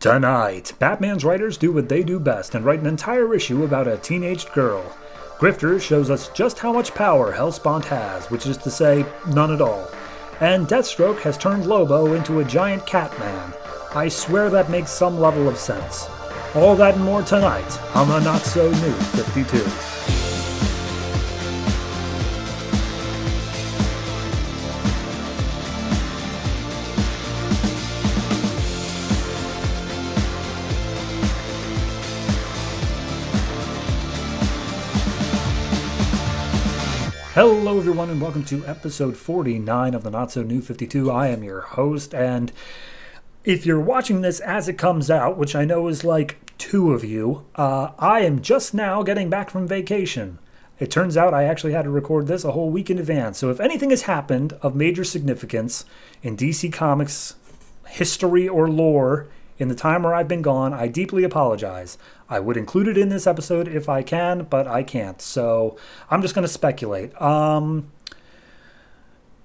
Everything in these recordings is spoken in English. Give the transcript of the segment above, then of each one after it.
Tonight, Batman's writers do what they do best and write an entire issue about a teenage girl. Grifter shows us just how much power Hellspawn has, which is to say, none at all. And Deathstroke has turned Lobo into a giant cat man. I swear that makes some level of sense. All that and more tonight on the Not So New 52. Hello everyone and welcome to episode 49 of the Not So New 52. I am your host, and if you're watching this as it comes out, which I know is like two of you, I am just now getting back from vacation. It turns out I actually had to record this a whole week in advance, so if anything has happened of major significance in DC Comics history or lore in the time where I've been gone, I deeply apologize. I would include it in this episode if I can, but I can't. So I'm just going to speculate.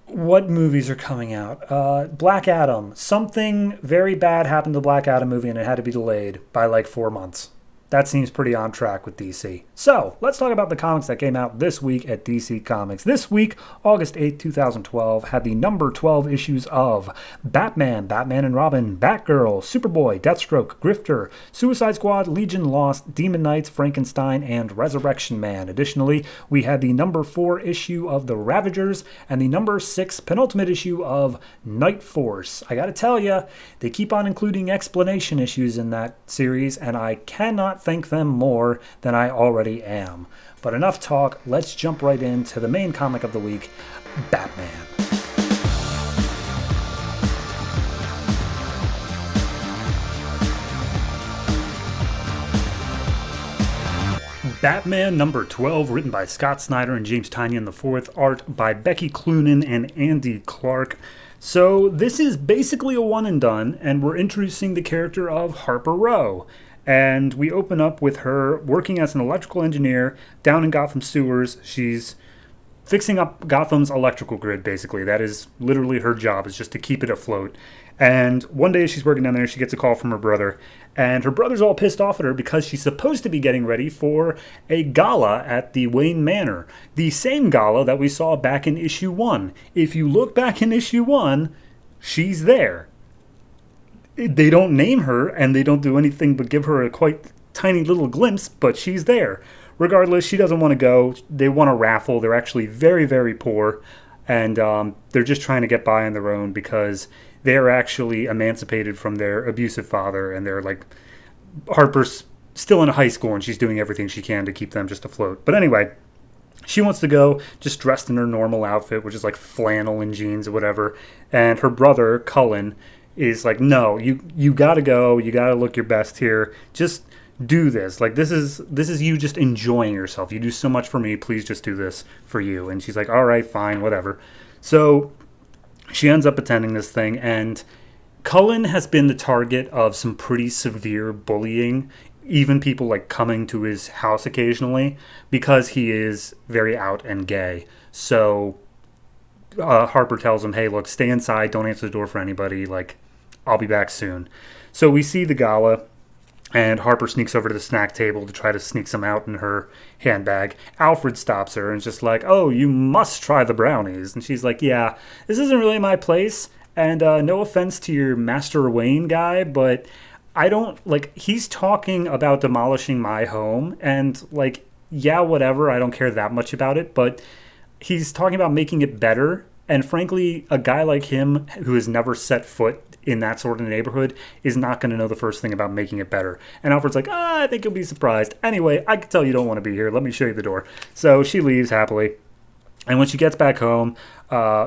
What movies are coming out? Black Adam. Something very bad happened to the Black Adam movie and it had to be delayed by like 4 months. That seems pretty on track with DC. So, let's talk about the comics that came out this week at DC Comics. This week, August 8, 2012, had the number 12 issues of Batman, Batman and Robin, Batgirl, Superboy, Deathstroke, Grifter, Suicide Squad, Legion Lost, Demon Knights, Frankenstein, and Resurrection Man. Additionally, we had the number 4 issue of the Ravagers and the number 6 penultimate issue of Night Force. I gotta tell ya, they keep on including explanation issues in that series, and I cannot thank them more than I already am. But enough talk, let's jump right into the main comic of the week, Batman. Batman number 12, written by Scott Snyder and James Tynion IV, art by Becky Cloonan and Andy Clark. So this is basically a one and done, and we're introducing the character of Harper Row. And we open up with her working as an electrical engineer down in Gotham sewers. She's fixing up Gotham's electrical grid, basically. That is literally her job, is just to keep it afloat. And one day she's working down there, she gets a call from her brother. And her brother's all pissed off at her because she's supposed to be getting ready for a gala at the Wayne Manor. The same gala that we saw back in issue 1. If you look back in issue 1, she's there. They don't name her, and they don't do anything but give her a quite tiny little glimpse, but she's there. Regardless, she doesn't want to go. They want a raffle. They're actually very, very poor, and they're just trying to get by on their own because they're actually emancipated from their abusive father, and they're like, Harper's still in high school, and she's doing everything she can to keep them just afloat. But anyway, she wants to go just dressed in her normal outfit, which is like flannel and jeans or whatever, and her brother, Cullen, is like, no, you gotta go, you gotta look your best here, just do this, like this is you just enjoying yourself, you do so much for me, please just do this for you. And she's like, all right, fine, whatever. So she ends up attending this thing, and Cullen has been the target of some pretty severe bullying, even people like coming to his house occasionally, because he is very out and gay. So Harper tells him, hey, look, stay inside, don't answer the door for anybody, like, I'll be back soon. So we see the gala, and Harper sneaks over to the snack table to try to sneak some out in her handbag. Alfred stops her and is just like, oh, you must try the brownies. And she's like, yeah, this isn't really my place, and no offense to your Master Wayne guy, but I don't, like, he's talking about demolishing my home, and, like, yeah, whatever, I don't care that much about it, but he's talking about making it better, and frankly, a guy like him who has never set foot in that sort of neighborhood is not going to know the first thing about making it better. And Alfred's like, I think you'll be surprised. Anyway, I can tell you don't want to be here. Let me show you the door. So she leaves happily. And when she gets back home,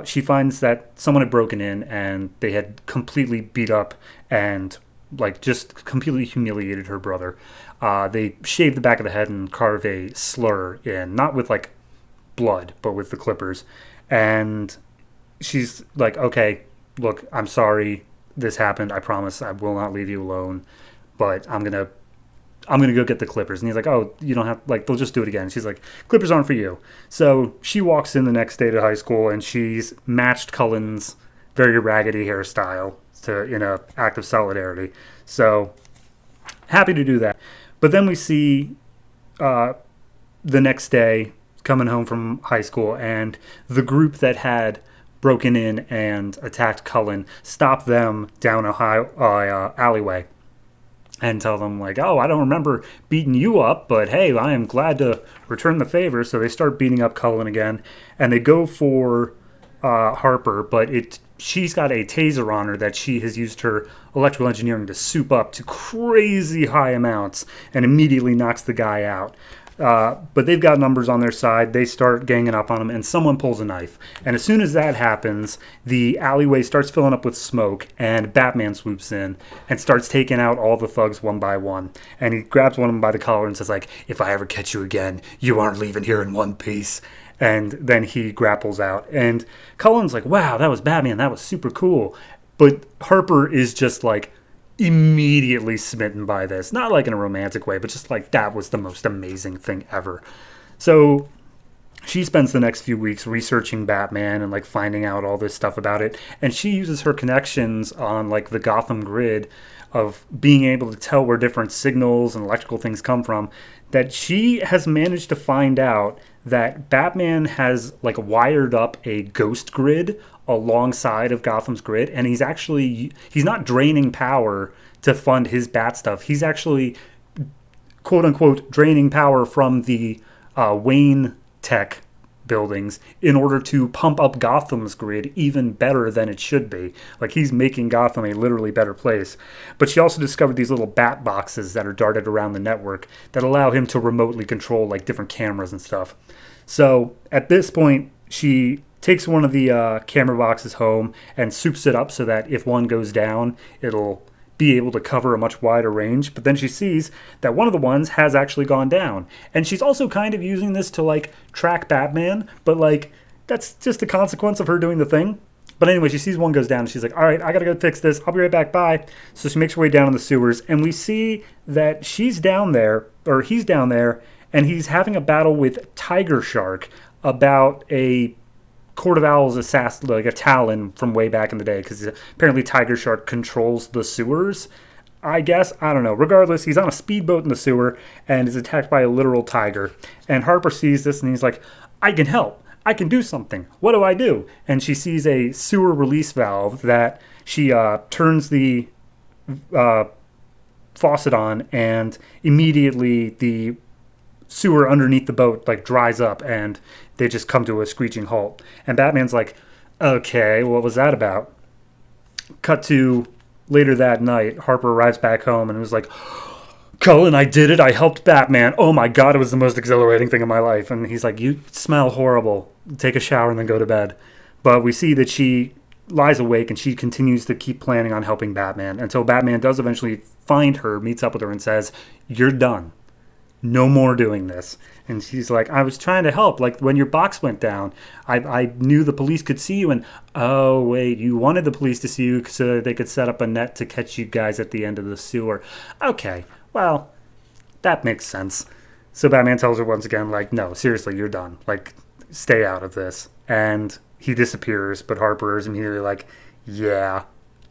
she finds that someone had broken in and they had completely beat up and like just completely humiliated her brother. They shaved the back of the head and carved a slur in, not with like blood, but with the clippers. And she's like, okay, look, I'm sorry this happened. I promise I will not leave you alone, but I'm gonna go get the clippers. And he's like, oh, you don't have, like, they'll just do it again. She's like, clippers aren't for you. So she walks in the next day to high school, and she's matched Cullen's very raggedy hairstyle to in a act of solidarity. So happy to do that. But then we see the next day coming home from high school, and the group that had broken in and attacked Cullen stop them down a alleyway and tell them, like, oh, I don't remember beating you up, but hey, I am glad to return the favor. So they start beating up Cullen again, and they go for Harper, but she's got a taser on her that she has used her electrical engineering to soup up to crazy high amounts and immediately knocks the guy out. But they've got numbers on their side. They start ganging up on him, and someone pulls a knife. And as soon as that happens, the alleyway starts filling up with smoke, and Batman swoops in and starts taking out all the thugs one by one. And he grabs one of them by the collar and says, like, if I ever catch you again, you aren't leaving here in one piece. And then he grapples out. And Cullen's like, wow, that was Batman. That was super cool. But Harper is just like, immediately smitten by this. Not like in a romantic way, but just like that was the most amazing thing ever. So she spends the next few weeks researching Batman and like finding out all this stuff about it. And she uses her connections on like the Gotham grid of being able to tell where different signals and electrical things come from, that she has managed to find out that Batman has like wired up a ghost grid alongside of Gotham's grid, and he's not draining power to fund his bat stuff. He's actually, quote unquote, draining power from the Wayne Tech buildings in order to pump up Gotham's grid even better than it should be. Like, he's making Gotham a literally better place. But she also discovered these little bat boxes that are darted around the network that allow him to remotely control like different cameras and stuff. So at this point, she takes one of the camera boxes home and soups it up so that if one goes down, it'll be able to cover a much wider range. But then she sees that one of the ones has actually gone down. And she's also kind of using this to like track Batman, but like that's just a consequence of her doing the thing. But anyway, she sees one goes down and she's like, all right, I gotta go fix this. I'll be right back, bye. So she makes her way down in the sewers, and we see that she's down there, or he's down there, and he's having a battle with Tiger Shark about a Court of Owls assassin, like a Talon from way back in the day, because apparently Tiger Shark controls the sewers, I guess. I don't know. Regardless, he's on a speedboat in the sewer and is attacked by a literal tiger. And Harper sees this and he's like, I can help. I can do something. What do I do? And she sees a sewer release valve that she turns the faucet on, and immediately the sewer underneath the boat like dries up and they just come to a screeching halt. And Batman's like, okay, what was that about? Cut to later that night, Harper arrives back home and was like, Cullen, I did it. I helped Batman. Oh my God, it was the most exhilarating thing in my life. And he's like, you smell horrible. Take a shower and then go to bed. But we see that she lies awake and she continues to keep planning on helping Batman until Batman does eventually find her, meets up with her and says, you're done. No more doing this. And she's like, I was trying to help. Like, when your box went down, I knew the police could see you. And, oh, wait, you wanted the police to see you so they could set up a net to catch you guys at the end of the sewer. Okay, well, that makes sense. So Batman tells her once again, like, no, seriously, you're done. Like, stay out of this. And he disappears, but Harper is immediately like, yeah,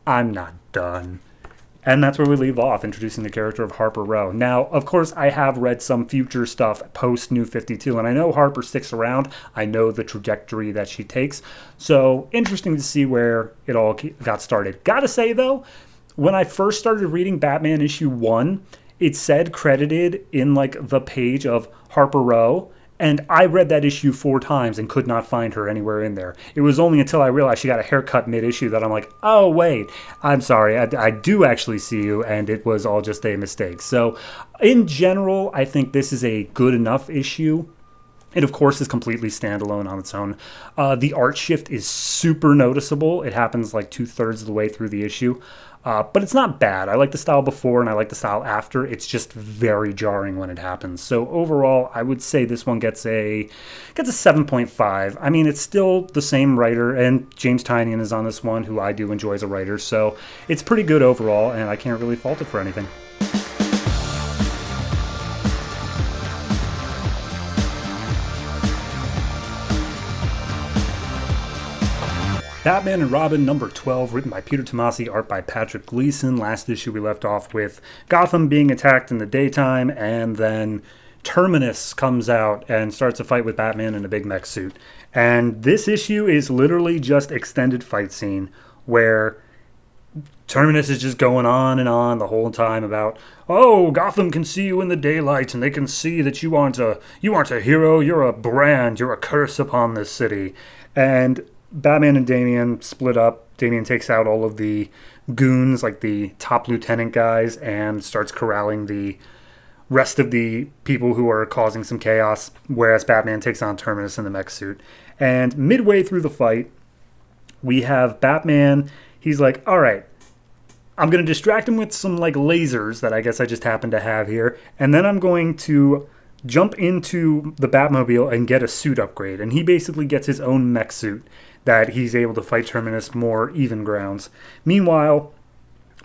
I'm not done. And that's where we leave off, introducing the character of Harper Row. Now, of course, I have read some future stuff post New 52, and I know Harper sticks around. I know the trajectory that she takes. So, interesting to see where it all got started. Gotta say, though, when I first started reading Batman issue 1, it said credited in, like, the page of Harper Row, and I read that issue 4 times and could not find her anywhere in there. It was only until I realized she got a haircut mid-issue that I'm like, oh, wait, I'm sorry, I do actually see you, and it was all just a mistake. So, in general, I think this is a good enough issue. It, of course, is completely standalone on its own. The art shift is super noticeable. It happens like 2/3 of the way through the issue. But it's not bad. I like the style before and I like the style after. It's just very jarring when it happens. So overall, I would say this one gets a 7.5. I mean, it's still the same writer, and James Tynion is on this one, who I do enjoy as a writer. So it's pretty good overall, and I can't really fault it for anything. Batman and Robin number 12, written by Peter Tomasi, art by Patrick Gleason. Last issue we left off with Gotham being attacked in the daytime, and then Terminus comes out and starts a fight with Batman in a big mech suit. And this issue is literally just extended fight scene where Terminus is just going on and on the whole time about, oh, Gotham can see you in the daylight and they can see that you aren't a hero, you're a brand, you're a curse upon this city. And Batman and Damian split up. Damian takes out all of the goons, like the top lieutenant guys, and starts corralling the rest of the people who are causing some chaos, whereas Batman takes on Terminus in the mech suit. And midway through the fight, we have Batman. He's like, all right, I'm going to distract him with some like lasers that I guess I just happen to have here, and then I'm going to jump into the Batmobile and get a suit upgrade. And he basically gets his own mech suit that he's able to fight Terminus more even grounds. Meanwhile,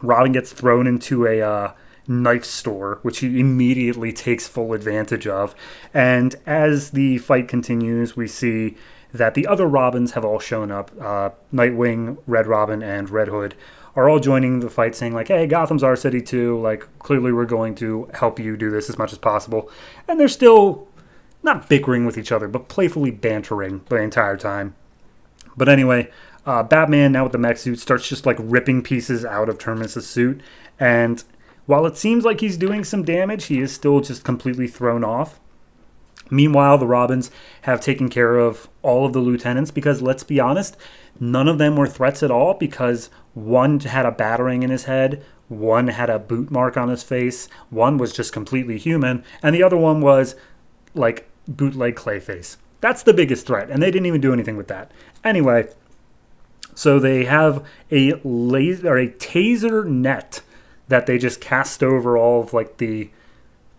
Robin gets thrown into a knife store, which he immediately takes full advantage of. And as the fight continues, we see that the other Robins have all shown up. Nightwing, Red Robin, and Red Hood are all joining the fight, saying like, hey, Gotham's our city too. Like, clearly we're going to help you do this as much as possible. And they're still not bickering with each other, but playfully bantering the entire time. But anyway, Batman, now with the mech suit, starts just like ripping pieces out of Terminus' suit. And while it seems like he's doing some damage, he is still just completely thrown off. Meanwhile, the Robins have taken care of all of the lieutenants because, let's be honest, none of them were threats at all, because one had a battering in his head, one had a boot mark on his face, one was just completely human, and the other one was like bootleg Clayface. That's the biggest threat, and they didn't even do anything with that. Anyway, so they have a laser or a taser net that they just cast over all of like the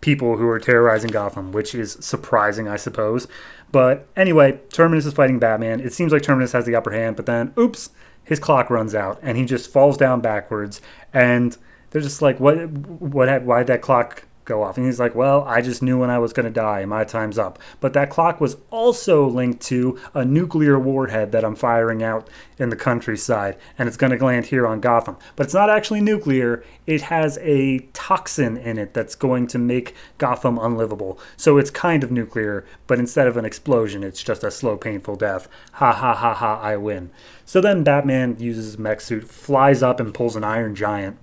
people who are terrorizing Gotham, which is surprising, I suppose. But anyway, Terminus is fighting Batman. It seems like Terminus has the upper hand, but then, oops, his clock runs out, and he just falls down backwards. And they're just like, why'd that clock go off? And he's like, well, I just knew when I was going to die. My time's up. But that clock was also linked to a nuclear warhead that I'm firing out in the countryside, and it's going to land here on Gotham. But it's not actually nuclear. It has a toxin in it that's going to make Gotham unlivable. So it's kind of nuclear, but instead of an explosion, it's just a slow, painful death. Ha ha ha ha, I win. So then Batman uses his mech suit, flies up and pulls an Iron Giant.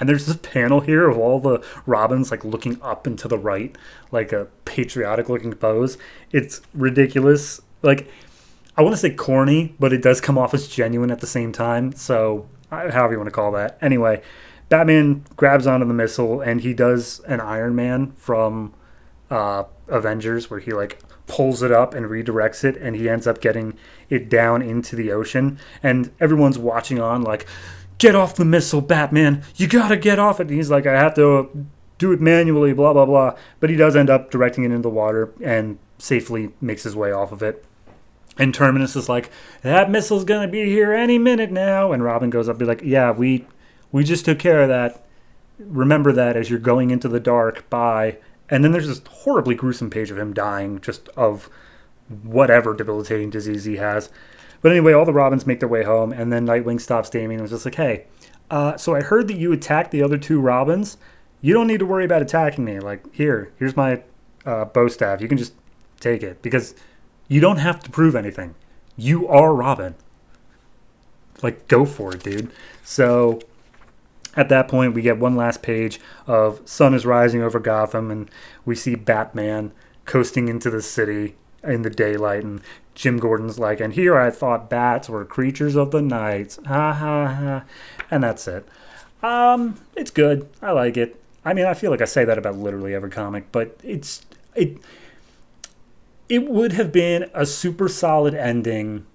And there's this panel here of all the Robins like looking up and to the right, like a patriotic looking pose. It's ridiculous. Like, I want to say corny, but it does come off as genuine at the same time. So, however you want to call that. Anyway, Batman grabs onto the missile and he does an Iron Man from Avengers, where he like pulls it up and redirects it, and he ends up getting it down into the ocean. And everyone's watching on like, get off the missile, Batman. You gotta get off it. And he's like, I have to do it manually, blah, blah, blah. But he does end up directing it into the water and safely makes his way off of it. And Terminus is like, that missile's gonna be here any minute now. And Robin goes up and be like, yeah, we just took care of that. Remember that as you're going into the dark. Bye. And then there's this horribly gruesome page of him dying just of whatever debilitating disease he has. But anyway, all the Robins make their way home, and then Nightwing stops Damian and was just like, hey, so I heard that you attacked the other two Robins. You don't need to worry about attacking me. Like, here's my bow staff. You can just take it, because you don't have to prove anything. You are Robin. Like, go for it, dude. So at that point, we get one last page of sun is rising over Gotham, and we see Batman coasting into the city in the daylight, and Jim Gordon's like, and here I thought bats were creatures of the night. Ha ha ha. And that's it. It's good. I like it. I mean, I feel like I say that about literally every comic, but it would have been a super solid ending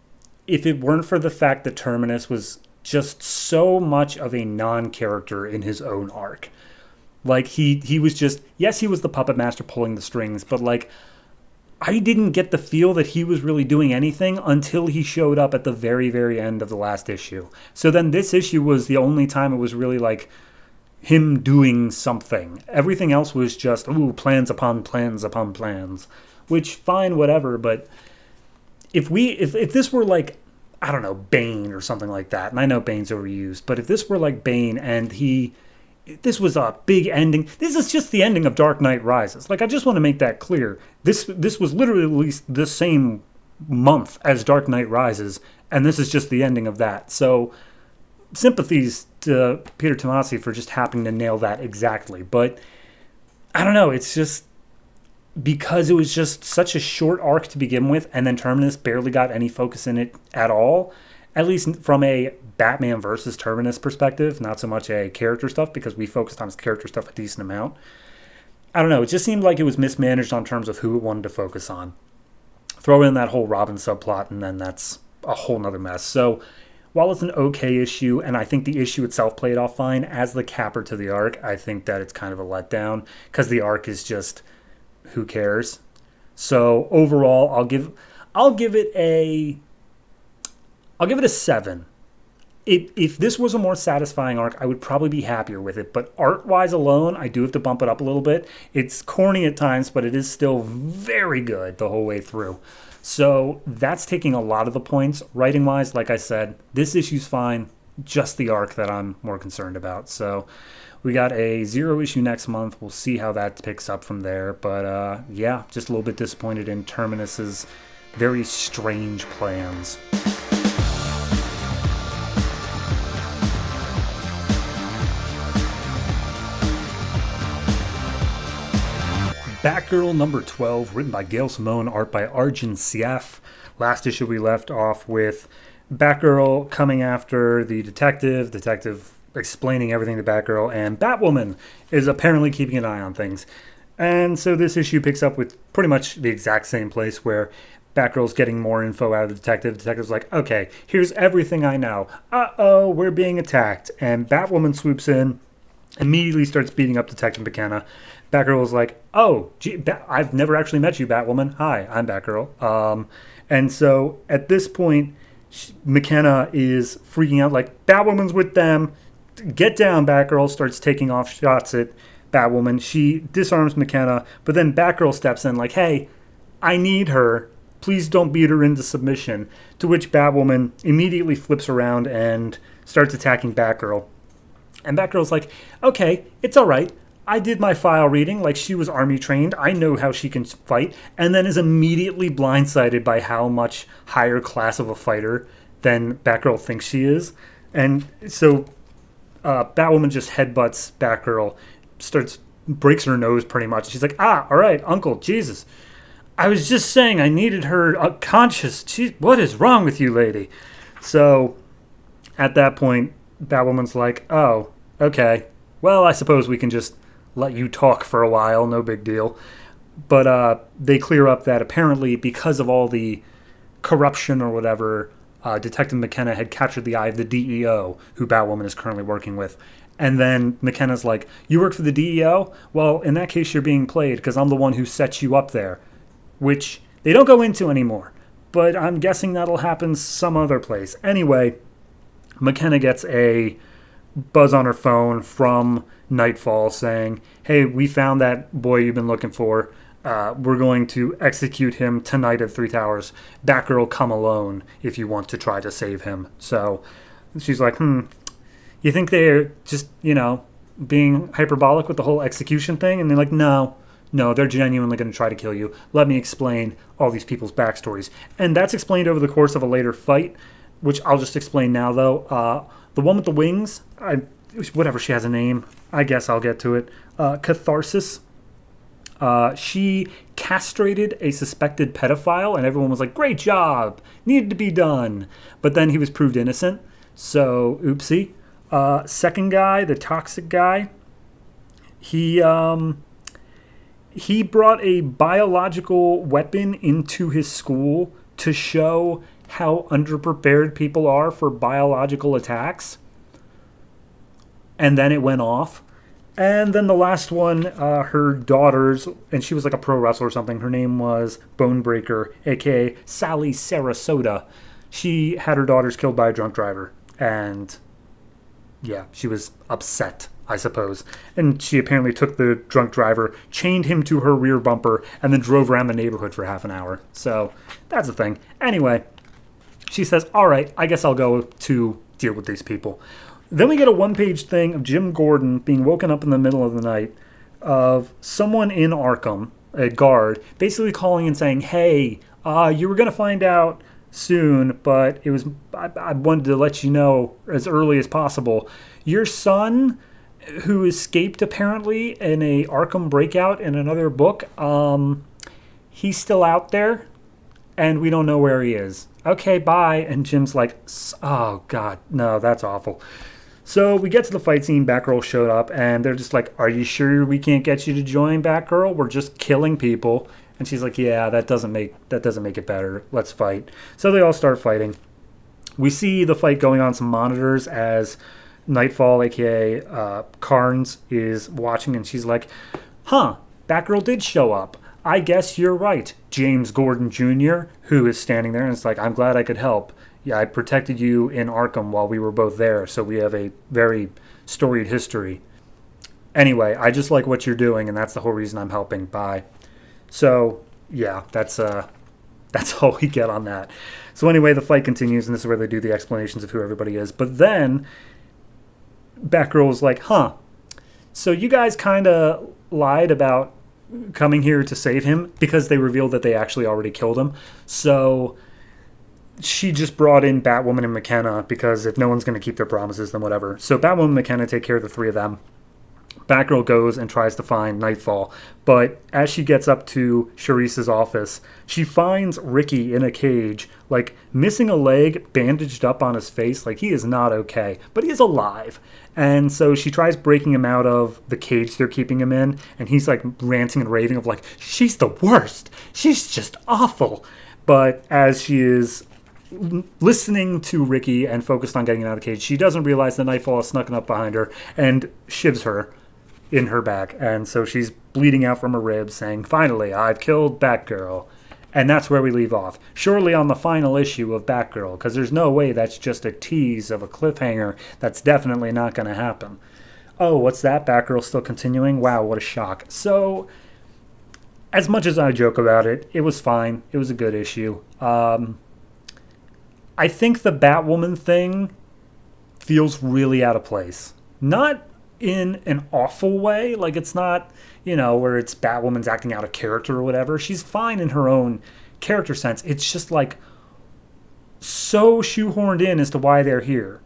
if it weren't for the fact that Terminus was just so much of a non-character in his own arc. Like, he was just, yes, he was the puppet master pulling the strings, but like, I didn't get the feel that he was really doing anything until he showed up at the very, very end of the last issue. So then this issue was the only time it was really like him doing something. Everything else was just, plans upon plans upon plans. Which, fine, whatever, but if this were like I don't know, Bane or something like that. And I know Bane's overused, but if this were like Bane and this was a big ending. This is just the ending of Dark Knight Rises. Like, I just want to make that clear. This was literally released the same month as Dark Knight Rises, and this is just the ending of that. So, sympathies to Peter Tomasi for just happening to nail that exactly. But, I don't know, it's just because it was just such a short arc to begin with, and then Terminus barely got any focus in it at all, at least from a Batman versus Terminus perspective, not so much a character stuff, because we focused on his character stuff a decent amount. I don't know, it just seemed like it was mismanaged on terms of who it wanted to focus on. Throw in that whole Robin subplot, and then that's a whole nother mess. So, while it's an okay issue, and I think the issue itself played off fine, as the capper to the arc, I think that it's kind of a letdown, because the arc is just, who cares? So, overall, I'll give it a 7. If this was a more satisfying arc, I would probably be happier with it. But art-wise alone, I do have to bump it up a little bit. It's corny at times, but it is still very good the whole way through. So that's taking a lot of the points. Writing-wise, like I said, this issue's fine. Just the arc that I'm more concerned about. So we got a 0 issue next month. We'll see how that picks up from there. But yeah, just a little bit disappointed in Terminus's very strange plans. Batgirl number 12, written by Gail, Simone, art by Ardian, Syaf. Last issue we left off with Batgirl coming after the detective explaining everything to Batgirl, and Batwoman is apparently keeping an eye on things. And so this issue picks up with pretty much the exact same place where Batgirl's getting more info out of the detective. The detective's like, okay, here's everything I know. Uh-oh, we're being attacked. And Batwoman swoops in, immediately starts beating up Detective McKenna. Batgirl is like, oh, gee, I've never actually met you, Batwoman. Hi, I'm Batgirl. And so at this point, McKenna is freaking out, like, Batwoman's with them. Get down, Batgirl. Starts taking off shots at Batwoman. She disarms McKenna, but then Batgirl steps in like, hey, I need her. Please don't beat her into submission. To which Batwoman immediately flips around and starts attacking Batgirl. And Batgirl's like, okay, it's all right. I did my file reading, like she was army trained. I know how she can fight. And then is immediately blindsided by how much higher class of a fighter than Batgirl thinks she is. And so Batwoman just headbutts Batgirl, breaks her nose pretty much. She's like, all right, Uncle, Jesus. I was just saying I needed her conscious. What is wrong with you, lady? So at that point, Batwoman's like, oh, okay. Well, I suppose we can just let you talk for a while. No big deal. But they clear up that apparently because of all the corruption or whatever, Detective McKenna had captured the eye of the DEO, who Batwoman is currently working with. And then McKenna's like, you work for the DEO? Well, in that case, you're being played because I'm the one who set you up there. Which they don't go into anymore. But I'm guessing that'll happen some other place. Anyway, McKenna gets a buzz on her phone from Nightfall saying, hey, we found that boy you've been looking for. We're going to execute him tonight at 3 Towers. Batgirl, come alone if you want to try to save him. So she's like, you think they're just, being hyperbolic with the whole execution thing? And they're like, no, they're genuinely going to try to kill you. Let me explain all these people's backstories. And that's explained over the course of a later fight, which I'll just explain now, though. The one with the wings, whatever, she has a name. I guess I'll get to it. Catharsis. She castrated a suspected pedophile, and everyone was like, great job, needed to be done. But then he was proved innocent, so oopsie. Second guy, the toxic guy, he brought a biological weapon into his school to show how underprepared people are for biological attacks. And then it went off. And then the last one, her daughters, and she was like a pro wrestler or something. Her name was Bonebreaker, a.k.a. Sally Sarasota. She had her daughters killed by a drunk driver. And yeah, she was upset, I suppose. And she apparently took the drunk driver, chained him to her rear bumper, and then drove around the neighborhood for half an hour. So that's the thing. Anyway, she says, all right, I guess I'll go to deal with these people. Then we get a one-page thing of Jim Gordon being woken up in the middle of the night of someone in Arkham, a guard, basically calling and saying, hey, you were going to find out soon, but I wanted to let you know as early as possible. Your son, who escaped apparently in a Arkham breakout in another book, he's still out there, and we don't know where he is. Okay, bye. And Jim's like, oh, God, no, that's awful. So we get to the fight scene. Batgirl showed up, and they're just like, are you sure we can't get you to join, Batgirl? We're just killing people. And she's like, yeah, that doesn't make it better. Let's fight. So they all start fighting. We see the fight going on some monitors as Nightfall, a.k.a. Carnes, is watching, and she's like, Batgirl did show up. I guess you're right, James Gordon Jr., who is standing there, and it's like, I'm glad I could help. Yeah, I protected you in Arkham while we were both there, so we have a very storied history. Anyway, I just like what you're doing, and that's the whole reason I'm helping. Bye. So, yeah, that's all we get on that. So anyway, the fight continues, and this is where they do the explanations of who everybody is. But then Batgirl's like, so you guys kind of lied about coming here to save him, because they revealed that they actually already killed him. So she just brought in Batwoman and McKenna, because if no one's going to keep their promises, then whatever. So Batwoman and McKenna take care of the three of them. Batgirl goes and tries to find Nightfall, but as she gets up to Charisse's office, she finds Ricky in a cage, like missing a leg, bandaged up on his face, like he is not okay, but he is alive. And so she tries breaking him out of the cage they're keeping him in, and he's like ranting and raving of like, she's the worst, she's just awful. But as she is listening to Ricky and focused on getting out of the cage, she doesn't realize that Nightfall is snuck up behind her and shivs her in her back. And so she's bleeding out from her ribs, saying, finally, I've killed Batgirl. And that's where we leave off. Surely on the final issue of Batgirl, because there's no way that's just a tease of a cliffhanger. That's definitely not going to happen. Oh, what's that? Batgirl still continuing? Wow, what a shock. So, as much as I joke about it, it was fine. It was a good issue. I think the Batwoman thing feels really out of place. Not in an awful way. Like, it's not, where it's Batwoman's acting out of character or whatever. She's fine in her own character sense. It's just, like, so shoehorned in as to why they're here.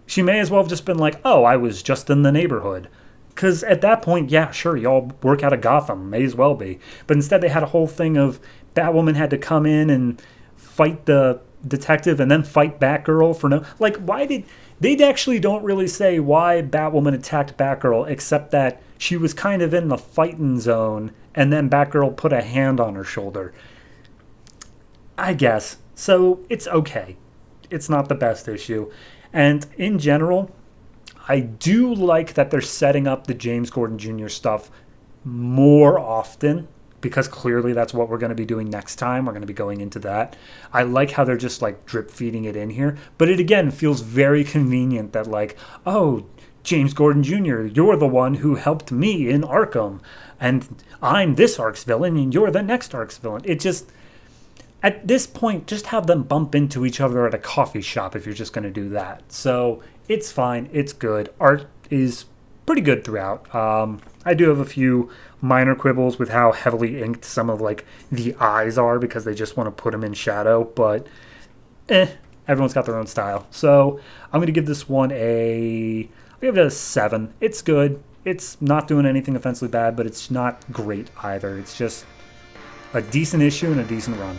She may as well have just been like, oh, I was just in the neighborhood. Because at that point, yeah, sure, y'all work out of Gotham. May as well be. But instead they had a whole thing of Batwoman had to come in and fight the detective and then fight Batgirl for no... Like, why did... They actually don't really say why Batwoman attacked Batgirl, except that she was kind of in the fighting zone, and then Batgirl put a hand on her shoulder. I guess. So, it's okay. It's not the best issue. And in general, I do like that they're setting up the James Gordon Jr. stuff more often, because clearly that's what we're going to be doing next time. We're going to be going into that. I like how they're just like drip feeding it in here. But it again feels very convenient that like, oh, James Gordon Jr., you're the one who helped me in Arkham. And I'm this arc's villain and you're the next arc's villain. It just, at this point, just have them bump into each other at a coffee shop if you're just going to do that. So it's fine. It's good. Art is pretty good throughout. I do have a few minor quibbles with how heavily inked some of like the eyes are, because they just want to put them in shadow, but everyone's got their own style. So I'm going to give this one I'll give it a 7. It's good. It's not doing anything offensively bad, but it's not great either. It's just a decent issue and a decent run.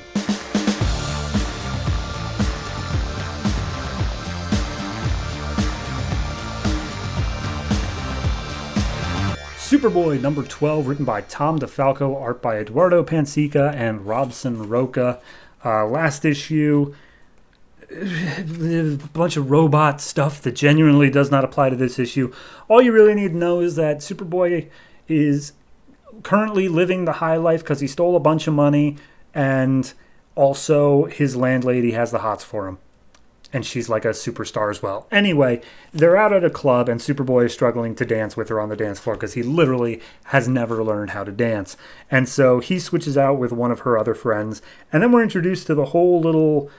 Superboy number 12, written by Tom DeFalco, art by Eduardo Pansica and Robson Rocha. Last issue, a bunch of robot stuff that genuinely does not apply to this issue. All you really need to know is that Superboy is currently living the high life because he stole a bunch of money, and also his landlady has the hots for him. And she's like a superstar as well. Anyway, they're out at a club, and Superboy is struggling to dance with her on the dance floor because he literally has never learned how to dance. And so he switches out with one of her other friends, and then we're introduced to the whole little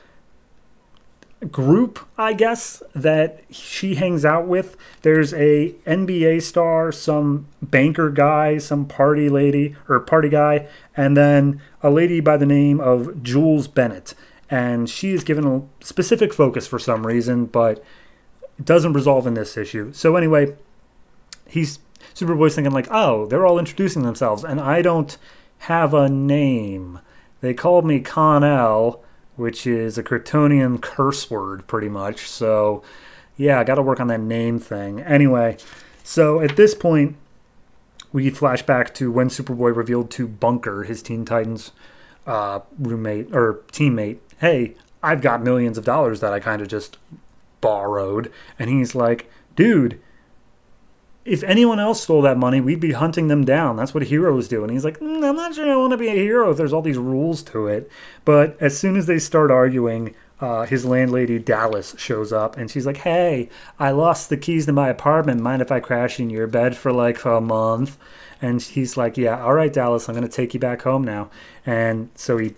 group, I guess, that she hangs out with. There's a NBA star, some banker guy, some party lady or party guy, and then a lady by the name of Jules Bennett. And she is given a specific focus for some reason, but it doesn't resolve in this issue. So anyway, Superboy's thinking like, oh, they're all introducing themselves, and I don't have a name. They called me Cornell, which is a Kryptonian curse word, pretty much. So, yeah, I got to work on that name thing. Anyway, so at this point, we flash back to when Superboy revealed to Bunker, his Teen Titans roommate or teammate, hey, I've got millions of dollars that I kind of just borrowed. And he's like, dude, if anyone else stole that money, we'd be hunting them down. That's what heroes do. And he's like, I'm not sure I want to be a hero if there's all these rules to it. But as soon as they start arguing, his landlady Dallas shows up and she's like, hey, I lost the keys to my apartment. Mind if I crash in your bed for like a month? And he's like, yeah, all right, Dallas, I'm going to take you back home now. And so he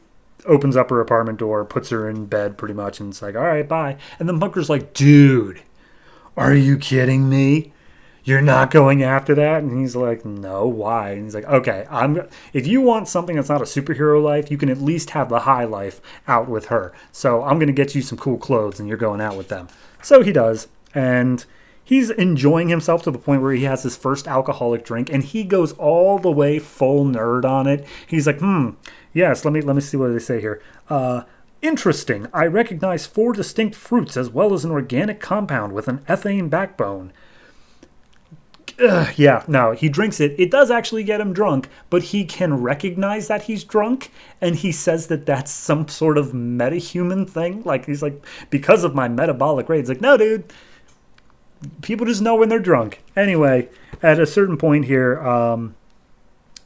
opens up her apartment door, puts her in bed pretty much, and it's like, all right, bye. And then Bunker's like, dude, are you kidding me? You're not going after that? And he's like, no, why? And he's like, okay, if you want something that's not a superhero life, you can at least have the high life out with her. So I'm going to get you some cool clothes and you're going out with them. So he does. And he's enjoying himself to the point where he has his first alcoholic drink and he goes all the way full nerd on it. He's like, yes, let me see what they say here. Interesting. I recognize 4 distinct fruits as well as an organic compound with an ethane backbone. Yeah, no, he drinks it. It does actually get him drunk, but he can recognize that he's drunk, and he says that that's some sort of metahuman thing. Like, he's like, because of my metabolic rate. It's like, no, dude, people just know when they're drunk. Anyway, at a certain point here,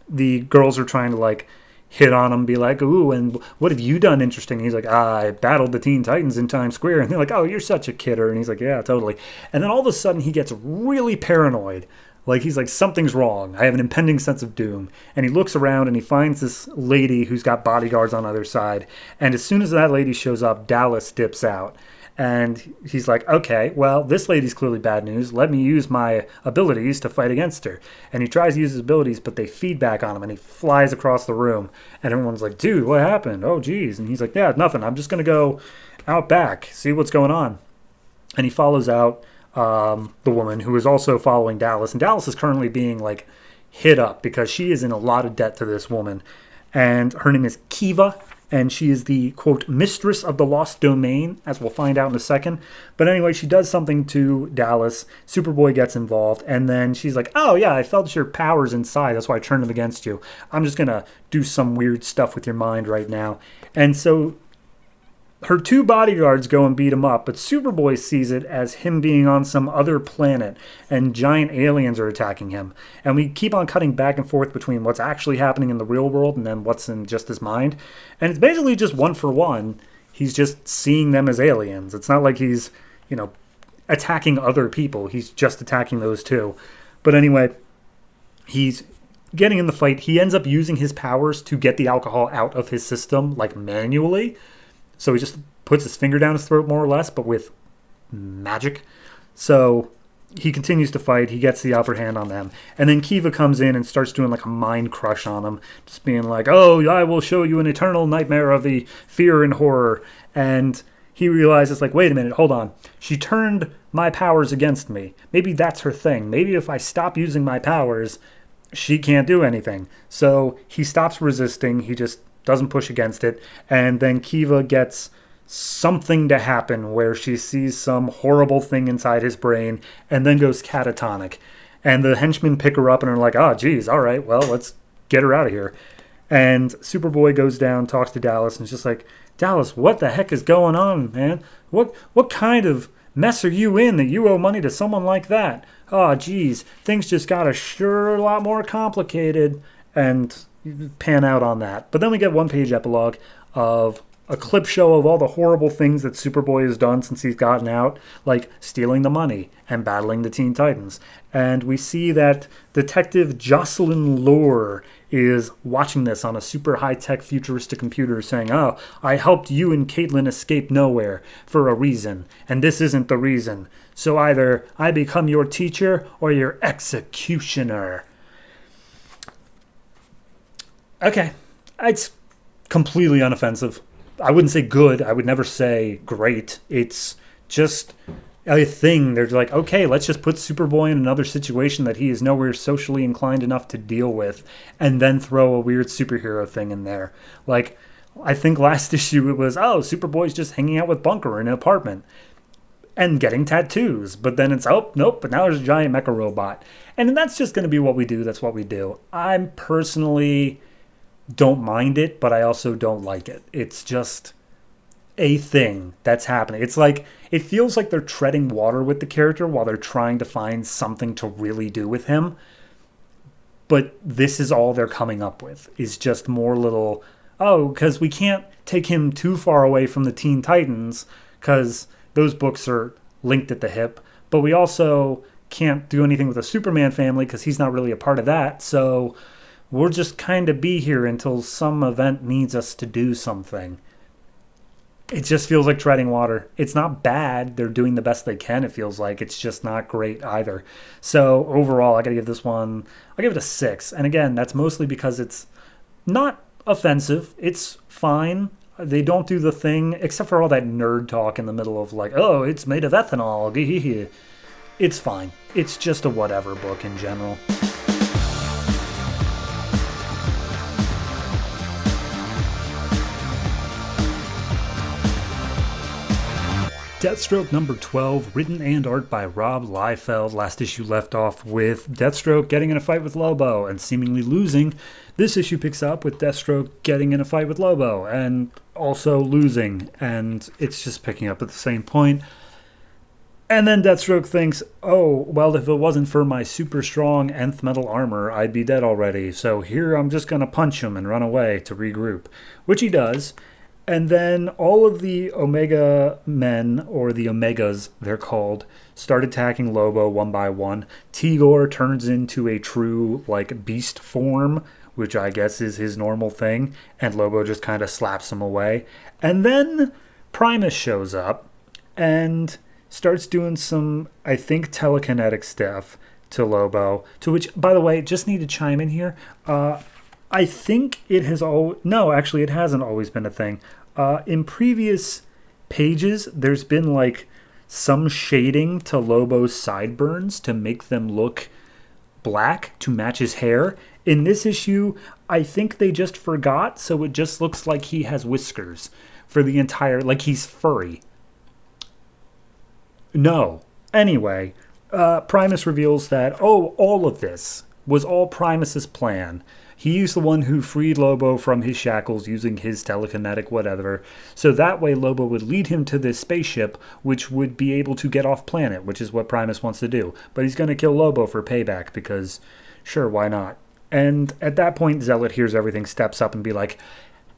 the girls are trying to, like, hit on him, be like, ooh, and what have you done interesting? And he's like, I battled the Teen Titans in Times Square. And they're like, oh, you're such a kidder. And he's like, yeah, totally. And then all of a sudden he gets really paranoid. Like, he's like, something's wrong. I have an impending sense of doom. And he looks around and he finds this lady who's got bodyguards on either side. And as soon as that lady shows up, Dallas dips out. And he's like, okay, well, this lady's clearly bad news. Let me use my abilities to fight against her. And he tries to use his abilities, but they feed back on him, and he flies across the room. And everyone's like, dude, what happened? Oh, geez. And he's like, yeah, nothing. I'm just going to go out back, see what's going on. And he follows out the woman who is also following Dallas. And Dallas is currently being, like, hit up because she is in a lot of debt to this woman. And her name is Kiva. And she is the, quote, mistress of the lost domain, as we'll find out in a second. But anyway, she does something to Dallas. Superboy gets involved. And then she's like, oh, yeah, I felt your powers inside. That's why I turned them against you. I'm just going to do some weird stuff with your mind right now. And so her 2 bodyguards go and beat him up, but Superboy sees it as him being on some other planet, and giant aliens are attacking him. And we keep on cutting back and forth between what's actually happening in the real world and then what's in just his mind. And it's basically just 1 for 1. He's just seeing them as aliens. It's not like he's, attacking other people. He's just attacking those 2. But anyway, he's getting in the fight. He ends up using his powers to get the alcohol out of his system, like manually. So he just puts his finger down his throat, more or less, but with magic. So he continues to fight. He gets the upper hand on them. And then Kiva comes in and starts doing like a mind crush on him. Just being like, oh, I will show you an eternal nightmare of the fear and horror. And he realizes, like, wait a minute, hold on. She turned my powers against me. Maybe that's her thing. Maybe if I stop using my powers, she can't do anything. So he stops resisting. He just doesn't push against it, and then Kiva gets something to happen where she sees some horrible thing inside his brain and then goes catatonic. And the henchmen pick her up and are like, oh, geez, all right, well, let's get her out of here. And Superboy goes down, talks to Dallas, and is just like, Dallas, what the heck is going on, man? What kind of mess are you in that you owe money to someone like that? Oh, geez, things just got a lot more complicated. And pan out on that. But then we get 1-page epilogue of a clip show of all the horrible things that Superboy has done since he's gotten out, like stealing the money and battling the Teen Titans. And we see that Detective Jocelyn Lore is watching this on a super high-tech futuristic computer saying, oh, I helped you and Caitlin escape nowhere for a reason, and this isn't the reason. So either I become your teacher or your executioner. Okay, it's completely unoffensive. I wouldn't say good. I would never say great. It's just a thing. They're like, okay, let's just put Superboy in another situation that he is nowhere socially inclined enough to deal with, and then throw a weird superhero thing in there. Like, I think last issue it was, oh, Superboy's just hanging out with Bunker in an apartment and getting tattoos. But then it's, oh, nope, but now there's a giant mecha robot. And that's just going to be what we do. That's what we do. I'm personally don't mind it, but I also don't like it. It's just a thing that's happening. It's like, it feels like they're treading water with the character while they're trying to find something to really do with him. But this is all they're coming up with, is just more little, oh, because we can't take him too far away from the Teen Titans because those books are linked at the hip, but we also can't do anything with the Superman family because he's not really a part of that. So we'll just kind of be here until some event needs us to do something. It just feels like treading water. It's not bad. They're doing the best they can, it feels like. It's just not great either. So overall, I got to give this one, I'll give it a 6. And again, that's mostly because it's not offensive. It's fine. They don't do the thing, except for all that nerd talk in the middle of like, oh, it's made of ethanol. It's fine. It's just a whatever book in general. Deathstroke number 12, written and art by Rob Liefeld. Last issue left off with Deathstroke getting in a fight with Lobo and seemingly losing. This issue picks up with Deathstroke getting in a fight with Lobo and also losing, and it's just picking up at the same point. And then Deathstroke thinks, oh, well, if it wasn't for my super strong nth metal armor, I'd be dead already. So here I'm just going to punch him and run away to regroup, which he does. And then all of the Omega men, or the Omegas they're called, start attacking Lobo one by one. Tigor turns into a true, like, beast form, which I guess is his normal thing, and Lobo just kind of slaps him away. And then Primus shows up and starts doing some, I think, telekinetic stuff to Lobo, to which, by the way, just need to chime in here. I think it has no, actually it hasn't always been a thing. In previous pages, there's been like some shading to Lobo's sideburns to make them look black to match his hair. In this issue, I think they just forgot, so it just looks like he has whiskers for the entire, like he's furry. No. Anyway, Primus reveals that, oh, all of this was all Primus's plan. He's the one who freed Lobo from his shackles using his telekinetic whatever, so that way Lobo would lead him to this spaceship, which would be able to get off planet, which is what Primus wants to do. But he's going to kill Lobo for payback, because, sure, why not? And at that point, Zealot hears everything, steps up and be like,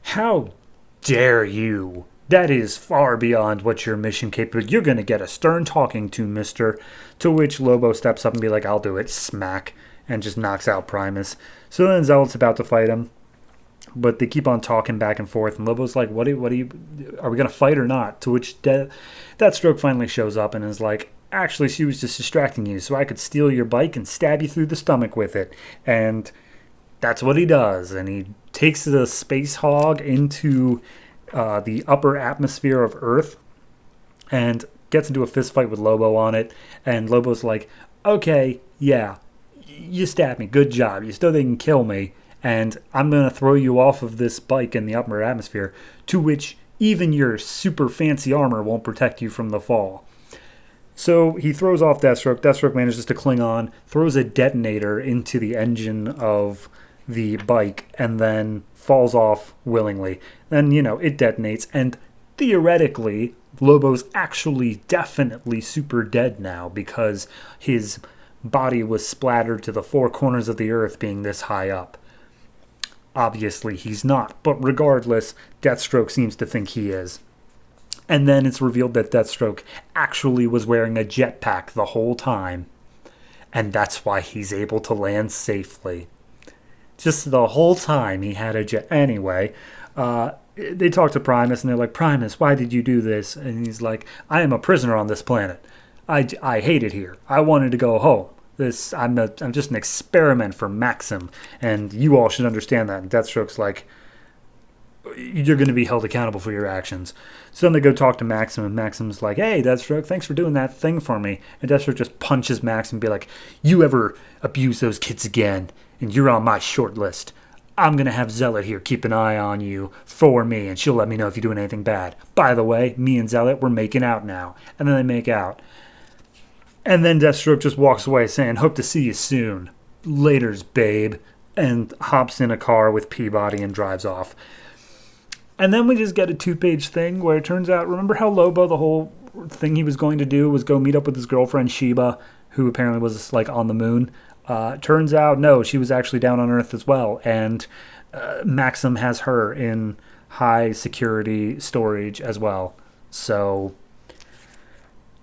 how dare you? That is far beyond what your mission capable. You're going to get a stern talking to, mister. To which Lobo steps up and be like, I'll do it, smack, and just knocks out Primus. So then Zealot's about to fight him, but they keep on talking back and forth, and Lobo's like, are we going to fight or not? To which Deathstroke finally shows up and is like, actually, she was just distracting you so I could steal your bike and stab you through the stomach with it. And that's what he does, and he takes the space hog into the upper atmosphere of Earth and gets into a fist fight with Lobo on it, and Lobo's like, okay, yeah, you stabbed me, good job, you still didn't kill me, and I'm going to throw you off of this bike in the upper atmosphere, to which even your super fancy armor won't protect you from the fall. So he throws off Deathstroke. Deathstroke manages to cling on, throws a detonator into the engine of the bike, and then falls off willingly. Then, it detonates, and theoretically, Lobo's actually definitely super dead now because his body was splattered to the four corners of the earth being this high up. Obviously, he's not. But regardless, Deathstroke seems to think he is. And then it's revealed that Deathstroke actually was wearing a jetpack the whole time. And that's why he's able to land safely. Just the whole time he had a jet. Anyway, they talk to Primus and they're like, Primus, why did you do this? And he's like, I am a prisoner on this planet. I hate it here. I wanted to go home. I'm just an experiment for Maxim, and you all should understand that. And Deathstroke's like, you're going to be held accountable for your actions. So then they go talk to Maxim, and Maxim's like, hey, Deathstroke, thanks for doing that thing for me. And Deathstroke just punches Maxim and be like, you ever abuse those kids again, and you're on my short list. I'm going to have Zealot here keep an eye on you for me, and she'll let me know if you're doing anything bad. By the way, me and Zealot, we're making out now. And then they make out. And then Deathstroke just walks away saying, hope to see you soon. Laters, babe. And hops in a car with Peabody and drives off. And then we just get a 2-page thing where it turns out, remember how Lobo, the whole thing he was going to do was go meet up with his girlfriend Sheba, who apparently was like on the moon? Turns out, no, she was actually down on Earth as well. And Maxim has her in high security storage as well. So,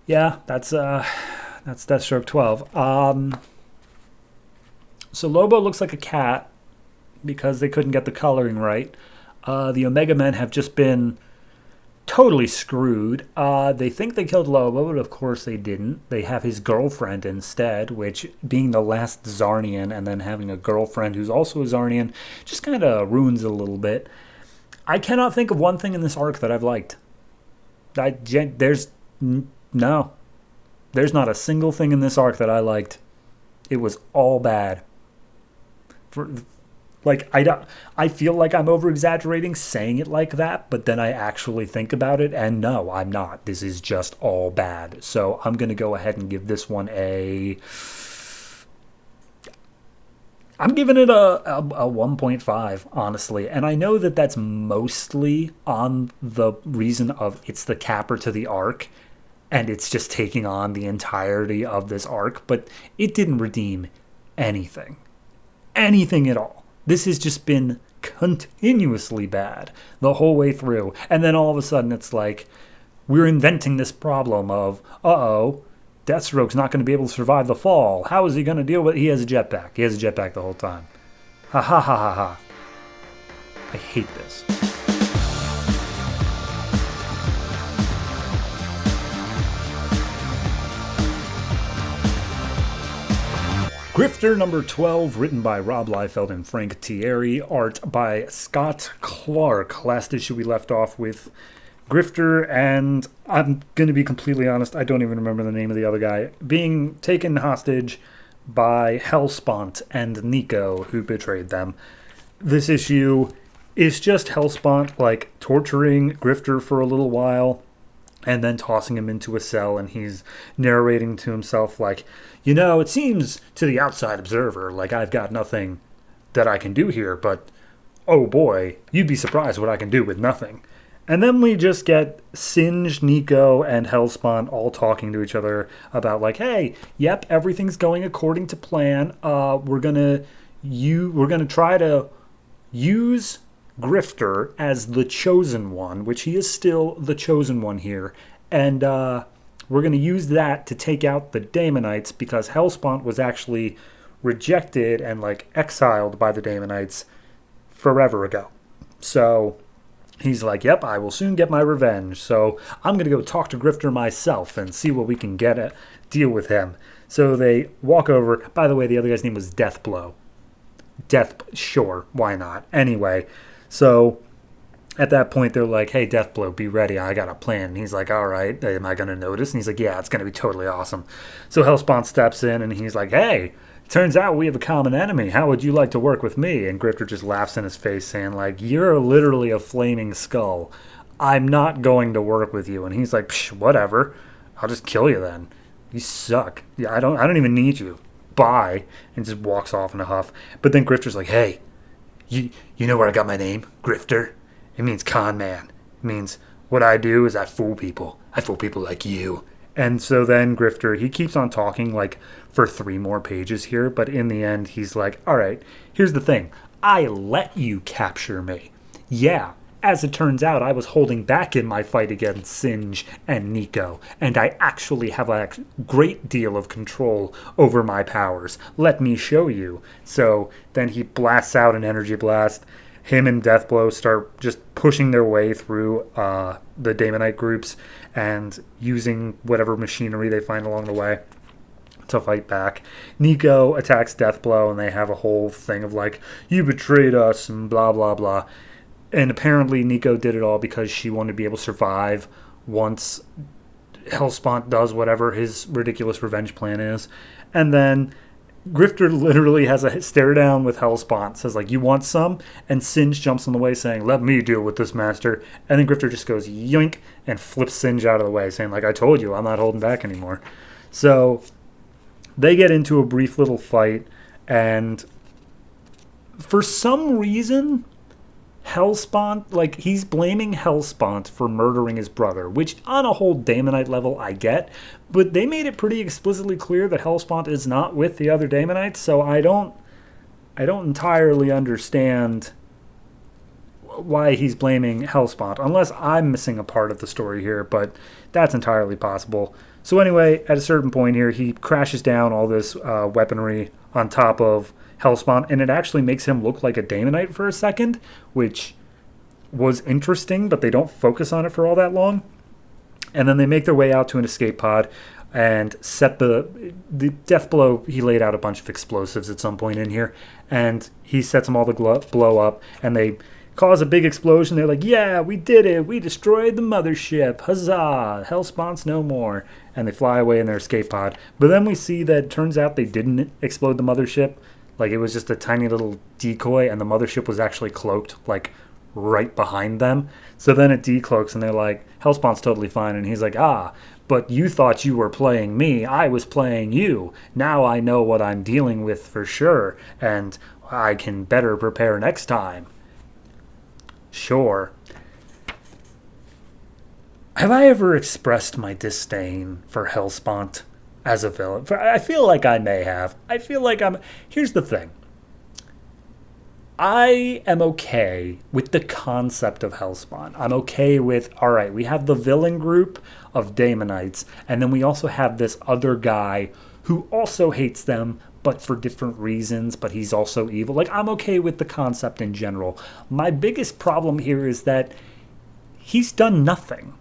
yeah, that's Deathstroke 12. So Lobo looks like a cat because they couldn't get the coloring right. The Omega Men have just been totally screwed. They think they killed Lobo, but of course they didn't. They have his girlfriend instead, which, being the last Zarnian and then having a girlfriend who's also a Zarnian, just kind of ruins it a little bit. I cannot think of one thing in this arc that I've liked. There's not a single thing in this arc that I liked. It was all bad. I feel like I'm over-exaggerating saying it like that, but then I actually think about it, and no, I'm not. This is just all bad. So I'm going to go ahead and give this one I'm giving it a 1.5, honestly. And I know that that's mostly on the reason of it's the capper to the arc, and it's just taking on the entirety of this arc, but it didn't redeem anything. Anything at all. This has just been continuously bad the whole way through. And then all of a sudden it's like, we're inventing this problem of, Deathstroke's not going to be able to survive the fall. How is he going to deal with it? He has a jetpack. He has a jetpack the whole time. Ha ha ha ha ha. I hate this. Grifter number 12, written by Rob Liefeld and Frank Tieri, art by Scott Clark. Last issue we left off with Grifter, and I'm going to be completely honest, I don't even remember the name of the other guy, being taken hostage by Hellspawn and Nico, who betrayed them. This issue is just Hellspawn, like, torturing Grifter for a little while, and then tossing him into a cell, and he's narrating to himself, like, it seems to the outside observer like I've got nothing that I can do here, but, oh boy, you'd be surprised what I can do with nothing. And then we just get Singe, Nico, and Hellspawn all talking to each other about, like, hey, yep, everything's going according to plan. We're gonna try to use Grifter as the chosen one, which he is still the chosen one here, and we're going to use that to take out the Daemonites, because Hellspawn was actually rejected and, like, exiled by the Daemonites forever ago. So he's like, yep, I will soon get my revenge. So I'm going to go talk to Grifter myself and see what we can deal with him. So they walk over. By the way, the other guy's name was Deathblow. Sure, why not? Anyway, so at that point, they're like, hey, Deathblow, be ready. I got a plan. And he's like, all right, am I going to notice? And he's like, yeah, it's going to be totally awesome. So Hellspawn steps in, and he's like, hey, turns out we have a common enemy. How would you like to work with me? And Grifter just laughs in his face, saying, like, you're literally a flaming skull. I'm not going to work with you. And he's like, psh, whatever. I'll just kill you then. You suck. Yeah, I don't even need you. Bye. And just walks off in a huff. But then Grifter's like, hey, you know where I got my name? Grifter? It means con man. It means what I do is I fool people. I fool people like you. And so then Grifter, he keeps on talking, like, for 3 more pages here. But in the end, he's like, all right, here's the thing. I let you capture me. Yeah, as it turns out, I was holding back in my fight against Singe and Nico, and I actually have a great deal of control over my powers. Let me show you. So then he blasts out an energy blast. Him and Deathblow start just pushing their way through the Daemonite groups and using whatever machinery they find along the way to fight back. Nico attacks Deathblow, and they have a whole thing of like, you betrayed us, and blah, blah, blah. And apparently Nico did it all because she wanted to be able to survive once Hellspawn does whatever his ridiculous revenge plan is. And then Grifter literally has a stare down with Hellspawn, says like, you want some? And Singe jumps in the way saying, let me deal with this, master. And then Grifter just goes yoink and flips Singe out of the way, saying like, I told you, I'm not holding back anymore. So they get into a brief little fight, and for some reason Hellspawn, like, he's blaming Hellspawn for murdering his brother, which on a whole Daemonite level I get, but they made it pretty explicitly clear that Hellspawn is not with the other Daemonites, so I don't entirely understand why he's blaming Hellspawn, unless I'm missing a part of the story here, but that's entirely possible. So anyway, at a certain point here, he crashes down all this weaponry on top of Hellspawn, and it actually makes him look like a Daemonite for a second, which was interesting, but they don't focus on it for all that long. And then they make their way out to an escape pod and set the Deathblow. He laid out a bunch of explosives at some point in here, and he sets them all to blow up, and they cause a big explosion. They're like, yeah, we did it. We destroyed the mothership. Huzzah. Hellspawn's no more. And they fly away in their escape pod. But then we see that it turns out they didn't explode the mothership. Like, it was just a tiny little decoy, and the mothership was actually cloaked, like, right behind them. So then it decloaks, and they're like, Hellspawn's totally fine. And he's like, but you thought you were playing me. I was playing you. Now I know what I'm dealing with for sure, and I can better prepare next time. Sure. Have I ever expressed my disdain for Hellspawn as a villain? I feel like I may have. I feel like Here's the thing. I am okay with the concept of Hellspawn. I'm okay with, all right, we have the villain group of Daemonites, and then we also have this other guy who also hates them, but for different reasons, but he's also evil. Like, I'm okay with the concept in general. My biggest problem here is that he's done nothing.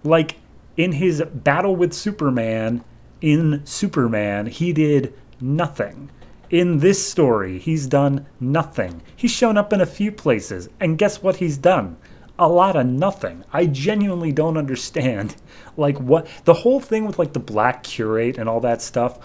Like, in his battle with Superman, in Superman, he did nothing. In this story, he's done nothing. He's shown up in a few places, and guess what he's done? A lot of nothing. I genuinely don't understand, like, what the whole thing with, like, the Black Curate and all that stuff.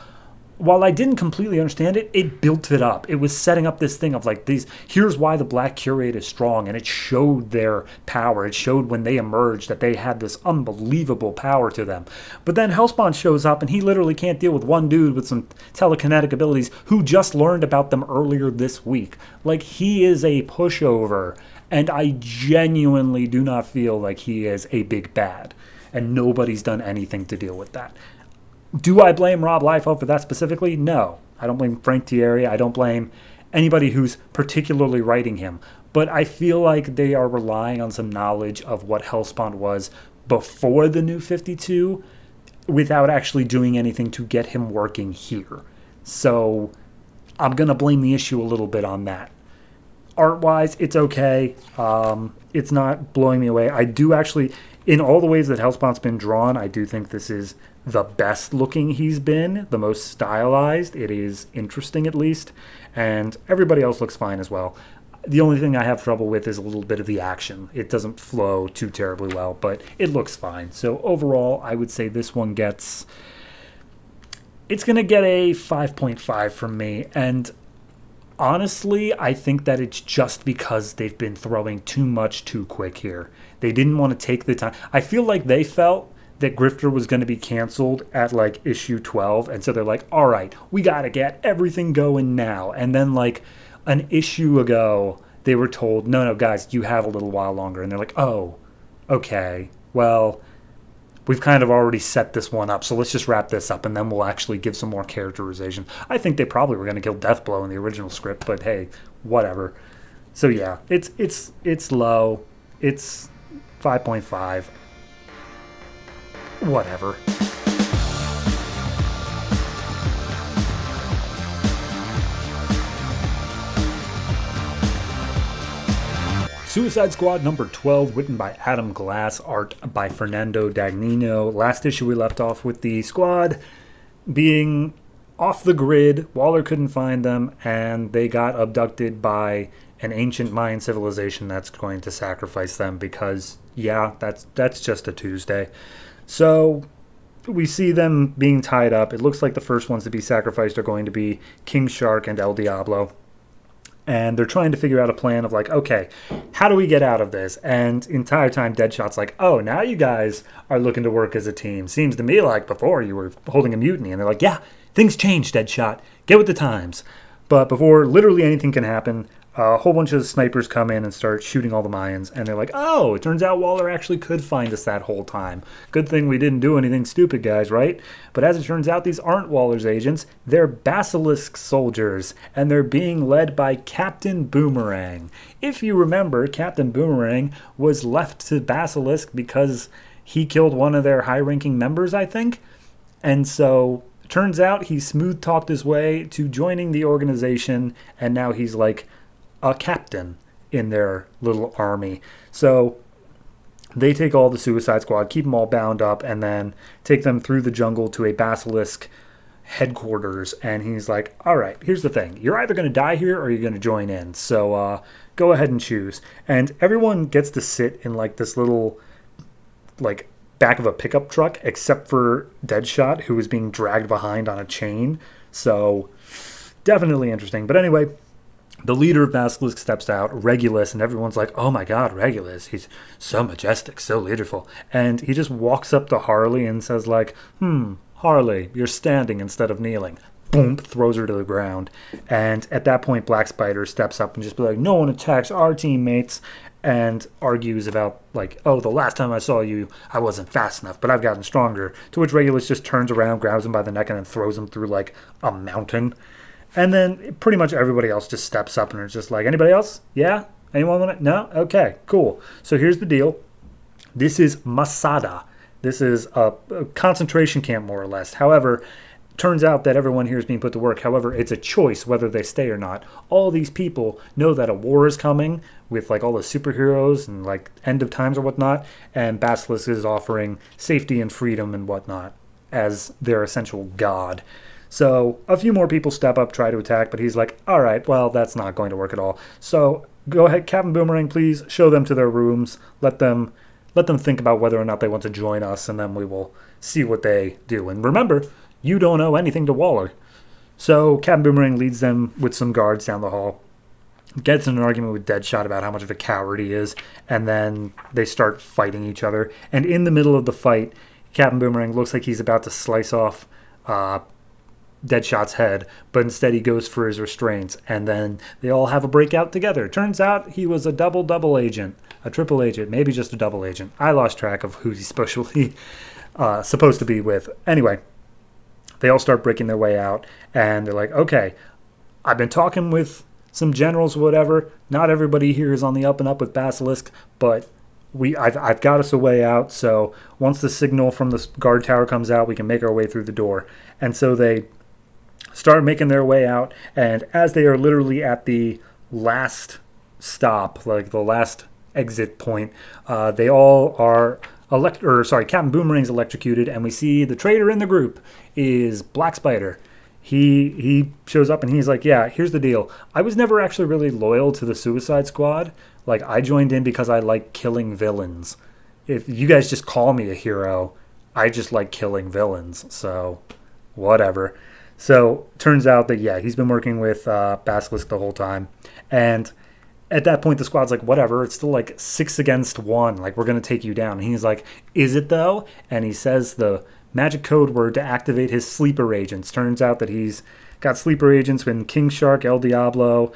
While I didn't completely understand it, it built it up. It was setting up this thing of like here's why the Black Curate is strong, and it showed their power. It showed when they emerged that they had this unbelievable power to them. But then Hellspawn shows up, and he literally can't deal with one dude with some telekinetic abilities who just learned about them earlier this week. Like, he is a pushover, and I genuinely do not feel like he is a big bad, and nobody's done anything to deal with that. Do I blame Rob Liefeld for that specifically? No. I don't blame Frank Tieri. I don't blame anybody who's particularly writing him. But I feel like they are relying on some knowledge of what Hellspawn was before the New 52 without actually doing anything to get him working here. So I'm going to blame the issue a little bit on that. Art-wise, it's okay. It's not blowing me away. I do actually, in all the ways that Hellspawn's been drawn, I do think this is the best looking he's been, the most stylized. It is interesting, at least, and everybody else looks fine as well. The only thing I have trouble with is a little bit of the action. It doesn't flow too terribly well, but it looks fine. So overall, I would say this one it's going to get a 5.5 from me, and honestly, I think that it's just because they've been throwing too much too quick here. They didn't want to take the time. I feel like they felt that Grifter was going to be canceled at like issue 12, and so they're like, all right, we got to get everything going now. And then like an issue ago, they were told, no, guys, you have a little while longer. And they're like, oh, okay, well, we've kind of already set this one up, so let's just wrap this up and then we'll actually give some more characterization. I think they probably were going to kill Deathblow in the original script, but hey, whatever. So yeah, it's low. It's 5.5. Whatever. Suicide Squad number 12, written by Adam Glass, art by Fernando Dagnino. Last issue we left off with the squad being off the grid. Waller couldn't find them, and they got abducted by an ancient Mayan civilization that's going to sacrifice them because, yeah, that's just a Tuesday. So we see them being tied up. It looks like the first ones to be sacrificed are going to be King Shark and El Diablo. And they're trying to figure out a plan of like, okay, how do we get out of this? And entire time Deadshot's like, oh, now you guys are looking to work as a team. Seems to me like before you were holding a mutiny. And they're like, yeah, things changed, Deadshot. Get with the times. But before literally anything can happen, a whole bunch of snipers come in and start shooting all the Mayans. And they're like, oh, it turns out Waller actually could find us that whole time. Good thing we didn't do anything stupid, guys, right? But as it turns out, these aren't Waller's agents. They're Basilisk soldiers. And they're being led by Captain Boomerang. If you remember, Captain Boomerang was left to Basilisk because he killed one of their high-ranking members, I think. And so turns out he smooth-talked his way to joining the organization. And now he's like a captain in their little army. So they take all the Suicide Squad, keep them all bound up, and then take them through the jungle to a Basilisk headquarters. And he's like, all right, here's the thing. You're either going to die here or you're going to join in. So go ahead and choose. And everyone gets to sit in like this little like back of a pickup truck, except for Deadshot, who is being dragged behind on a chain. So definitely interesting. But anyway, the leader of Basilisk steps out, Regulus, and everyone's like, oh my god, Regulus, he's so majestic, so leaderful. And he just walks up to Harley and says like, Harley, you're standing instead of kneeling. Boom, throws her to the ground. And at that point, Black Spider steps up and just be like, no one attacks our teammates, and argues about like, oh, the last time I saw you, I wasn't fast enough, but I've gotten stronger. To which Regulus just turns around, grabs him by the neck, and then throws him through like a mountain. And then pretty much everybody else just steps up and is just like, anybody else? Yeah? Anyone want it? No? Okay, cool. So here's the deal. This is Masada. This is a concentration camp, more or less. However, turns out that everyone here is being put to work. However, it's a choice whether they stay or not. All these people know that a war is coming with like all the superheroes and like end of times or whatnot. And Basilisk is offering safety and freedom and whatnot as their essential god. So a few more people step up, try to attack, but he's like, all right, well, that's not going to work at all. So go ahead, Captain Boomerang, please show them to their rooms. Let them think about whether or not they want to join us, and then we will see what they do. And remember, you don't owe anything to Waller. So Captain Boomerang leads them with some guards down the hall, gets in an argument with Deadshot about how much of a coward he is, and then they start fighting each other. And in the middle of the fight, Captain Boomerang looks like he's about to slice off Deadshot's head, but instead he goes for his restraints, and then they all have a breakout together. Turns out he was a double agent, a triple agent, maybe just a double agent. I lost track of who he's supposed to be with. Anyway, they all start breaking their way out, and they're like, okay, I've been talking with some generals or whatever. Not everybody here is on the up and up with Basilisk, but I've got us a way out, so once the signal from the guard tower comes out, we can make our way through the door. And so they start making their way out, and as they are literally at the last stop, like the last exit point, they all are Captain Boomerang's electrocuted, and we see the traitor in the group is Black Spider. He shows up and he's like, yeah, here's the deal. I was never actually really loyal to the Suicide Squad. Like, I joined in because I like killing villains. If you guys just call me a hero, I just like killing villains. So, whatever. So, turns out that, yeah, he's been working with Basilisk the whole time. And at that point, the squad's like, whatever, it's still like 6 against 1. Like, we're going to take you down. And he's like, is it though? And he says the magic code word to activate his sleeper agents. Turns out that he's got sleeper agents when King Shark, El Diablo,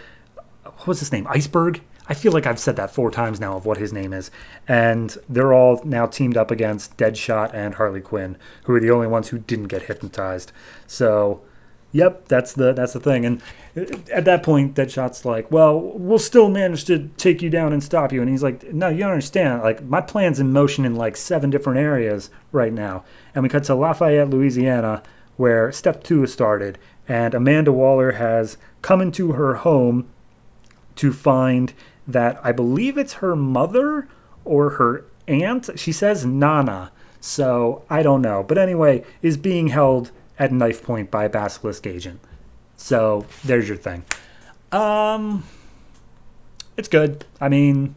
what was his name? Iceberg I feel like I've said that 4 times now of what his name is. And they're all now teamed up against Deadshot and Harley Quinn, who are the only ones who didn't get hypnotized. So, yep, that's the thing. And at that point, Deadshot's like, well, we'll still manage to take you down and stop you. And he's like, no, you don't understand. Like, my plan's in motion in like 7 different areas right now. And we cut to Lafayette, Louisiana, where step 2 has started. And Amanda Waller has come into her home to find that I believe it's her mother or her aunt. She says Nana, so I don't know. But anyway, is being held at knife point by a basilisk agent. So there's your thing. It's good. I mean,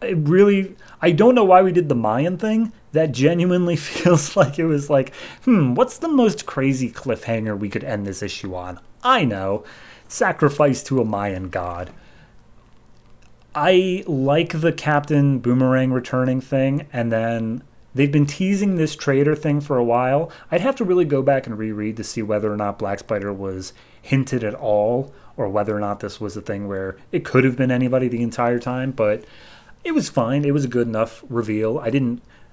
I don't know why we did the Mayan thing. That genuinely feels like it was like, what's the most crazy cliffhanger we could end this issue on? I know. Sacrifice to a Mayan god. I like the Captain Boomerang returning thing, and then they've been teasing this traitor thing for a while. I'd have to really go back and reread to see whether or not Black Spider was hinted at all, or whether or not this was a thing where it could have been anybody the entire time, but it was fine. It was a good enough reveal.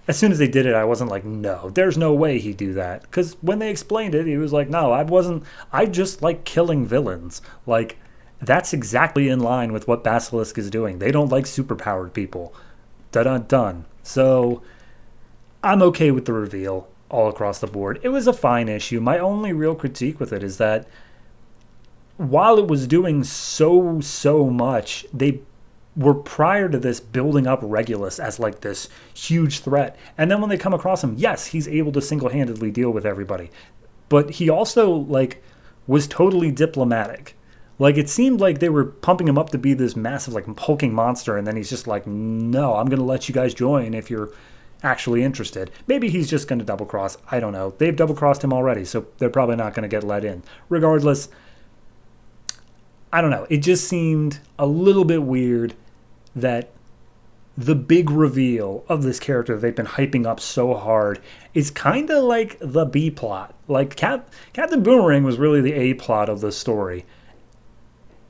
As soon as they did it, I wasn't like, no, there's no way he'd do that. Because when they explained it, he was like, no, I just like killing villains. Like, that's exactly in line with what Basilisk is doing. They don't like superpowered people. Dun-dun-dun. So, I'm okay with the reveal all across the board. It was a fine issue. My only real critique with it is that while it was doing so much, they were prior to this building up Regulus as like this huge threat. And then when they come across him, yes, he's able to single-handedly deal with everybody. But he also like was totally diplomatic. Like it seemed like they were pumping him up to be this massive like hulking monster, and then he's just like, no, I'm going to let you guys join if you're actually interested. Maybe he's just going to double cross. I don't know. They've double crossed him already, so they're probably not going to get let in. Regardless, I don't know. It just seemed a little bit weird that the big reveal of this character they've been hyping up so hard is kind of like the B plot. Like Captain Boomerang was really the A plot of the story.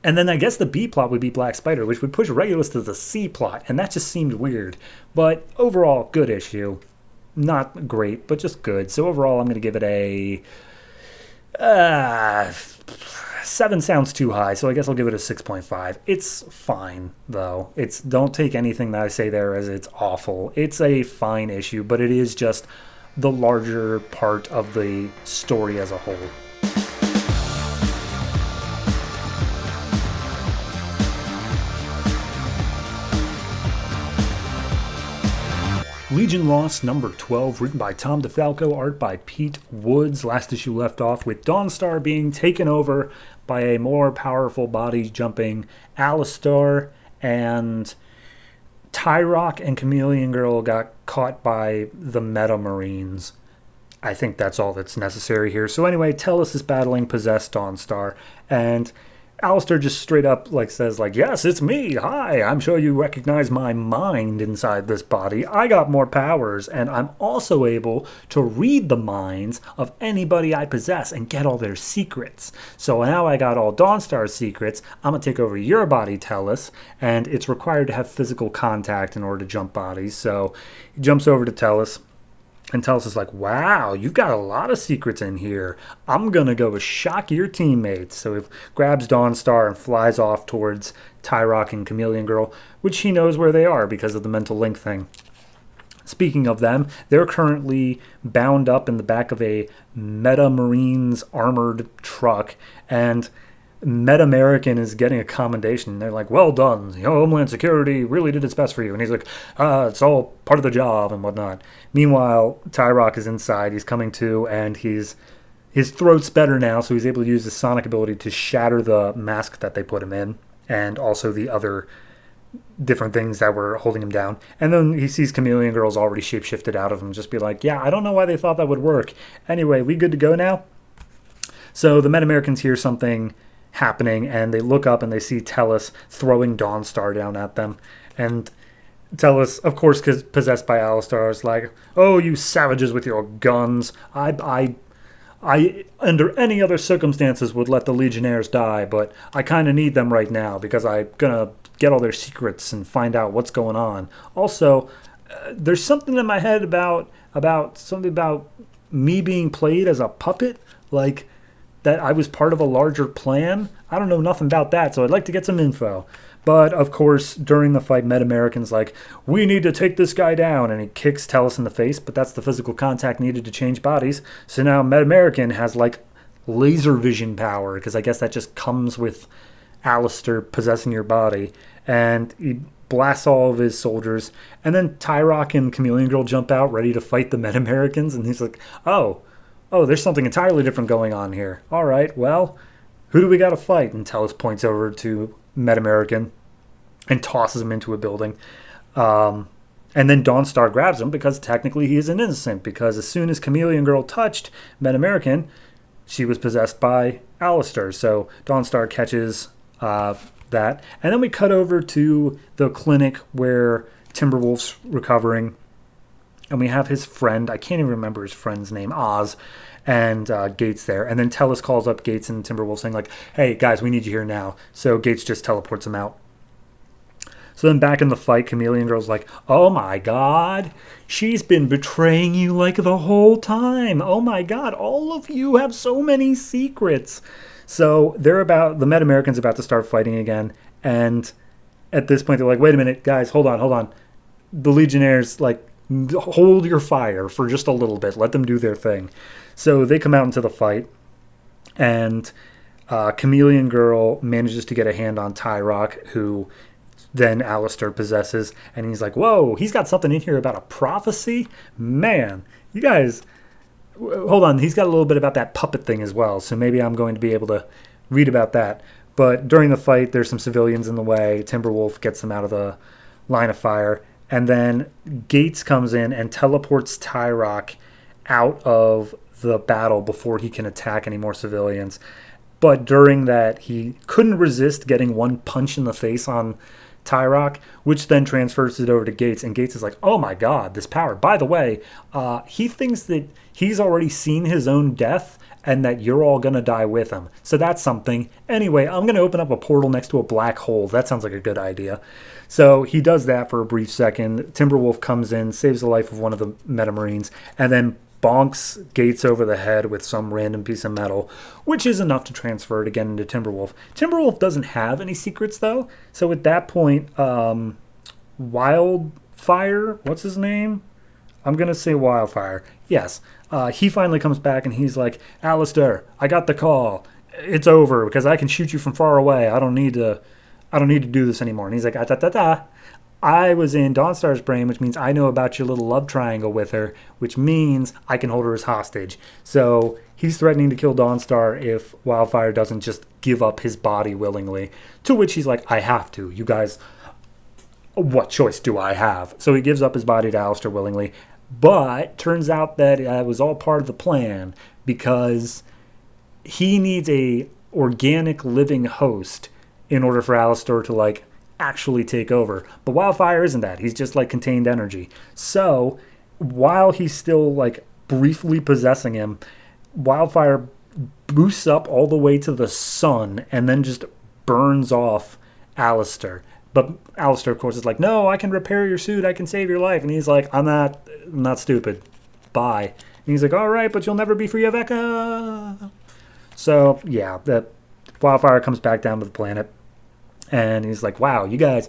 And then I guess the B plot would be Black Spider, which would push Regulus to the C plot, and that just seemed weird. But overall, good issue. Not great, but just good. So overall, I'm going to give it a 7 sounds too high, so I guess I'll give it a 6.5. It's fine, though. Don't take anything that I say there as it's awful. It's a fine issue, but it is just the larger part of the story as a whole. Legion Loss number 12, written by Tom DeFalco, art by Pete Woods. Last issue left off with Dawnstar being taken over by a more powerful body-jumping Alistar, and Tyrock and Chameleon Girl got caught by the Meta Marines. I think that's all that's necessary here. So anyway, Tellus is battling possessed Dawnstar, and Alistair just straight up says, yes, it's me. Hi, I'm sure you recognize my mind inside this body. I got more powers, and I'm also able to read the minds of anybody I possess and get all their secrets. So now I got all Dawnstar's secrets. I'm going to take over your body, Tellus, and it's required to have physical contact in order to jump bodies. So he jumps over to Tellus. And Tellus is like, wow, you've got a lot of secrets in here. I'm going to go shock your teammates. So he grabs Dawnstar and flies off towards Tyrock and Chameleon Girl, which he knows where they are because of the mental link thing. Speaking of them, they're currently bound up in the back of a Meta Marines armored truck, and Meta American is getting a commendation. They're like, well done. Homeland Security really did its best for you. And he's like, it's all part of the job and whatnot. Meanwhile, Tyrock is inside. He's coming to, and his throat's better now, so he's able to use his sonic ability to shatter the mask that they put him in, and also the other different things that were holding him down. And then he sees Chameleon Girl's already shapeshifted out of him, just be like, yeah, I don't know why they thought that would work. Anyway, we good to go now? So the Meta Americans hear something happening, and they look up and they see Tellus throwing Dawnstar down at them. And Tellus, of course, possessed by Alistar, is like, oh, you savages with your guns. I, under any other circumstances, would let the Legionnaires die, but I kind of need them right now because I'm going to get all their secrets and find out what's going on. Also, there's something in my head about something about me being played as a puppet, like that I was part of a larger plan. I don't know nothing about that, so I'd like to get some info. But, of course, during the fight, Meta-American's like, we need to take this guy down. And he kicks Tellus in the face, but that's the physical contact needed to change bodies. So now Meta-American has, like, laser vision power, because I guess that just comes with Alistair possessing your body. And he blasts all of his soldiers. And then Tyrock and Chameleon Girl jump out, ready to fight the Meta-Americans. And he's like, oh, there's something entirely different going on here. All right, well, who do we got to fight? And Tellus points over to Meta-American and tosses him into a building. And then Dawnstar grabs him because technically he is an innocent, because as soon as Chameleon Girl touched Meta-American, she was possessed by Alistair. So Dawnstar catches that. And then we cut over to the clinic where Timberwolf's recovering. And we have his friend, I can't even remember his friend's name, Oz, and Gates there. And then Tellus calls up Gates and Timberwolf saying, like, hey, guys, we need you here now. So Gates just teleports him out. So then back in the fight, Chameleon Girl's like, oh my god, she's been betraying you like the whole time. Oh my god, all of you have so many secrets. So the Meta-American's about to start fighting again. And at this point, they're like, wait a minute, guys, hold on. The Legionnaires, like, hold your fire for just a little bit. Let them do their thing. So they come out into the fight, and Chameleon Girl manages to get a hand on Tyrock, who then Alistair possesses, and he's like, whoa, he's got something in here about a prophecy? Man, you guys, hold on, he's got a little bit about that puppet thing as well, so maybe I'm going to be able to read about that. But during the fight, there's some civilians in the way. Timberwolf gets them out of the line of fire, and then Gates comes in and teleports Tyrock out of the battle before he can attack any more civilians. But during that, he couldn't resist getting one punch in the face on Tyrock, which then transfers it over to Gates. And Gates is like, oh my god, this power. By the way, he thinks that he's already seen his own death and that you're all going to die with him. So that's something. Anyway, I'm going to open up a portal next to a black hole. That sounds like a good idea. So he does that for a brief second. Timberwolf comes in, saves the life of one of the Metamarines, and then bonks Gates over the head with some random piece of metal, which is enough to transfer it again into Timberwolf. Timberwolf doesn't have any secrets, though. So at that point, Wildfire, what's his name? I'm going to say Wildfire. Yes. He finally comes back and he's like, Alistair, I got the call. It's over because I can shoot you from far away. I don't need to do this anymore. And he's like, I was in Dawnstar's brain, which means I know about your little love triangle with her, which means I can hold her as hostage. So he's threatening to kill Dawnstar if Wildfire doesn't just give up his body willingly. To which he's like, I have to. You guys, what choice do I have? So he gives up his body to Alistair willingly. But turns out that it was all part of the plan because he needs a organic living host in order for Alistair to, like, actually take over. But Wildfire isn't that. He's just, like, contained energy. So while he's still, like, briefly possessing him, Wildfire boosts up all the way to the sun and then just burns off Alistair. But Alistair, of course, is like, no, I can repair your suit. I can save your life. And he's like, I'm not stupid. Bye. And he's like, all right, but you'll never be free of Eka. So, yeah, that Wildfire comes back down to the planet. And he's like, wow, you guys,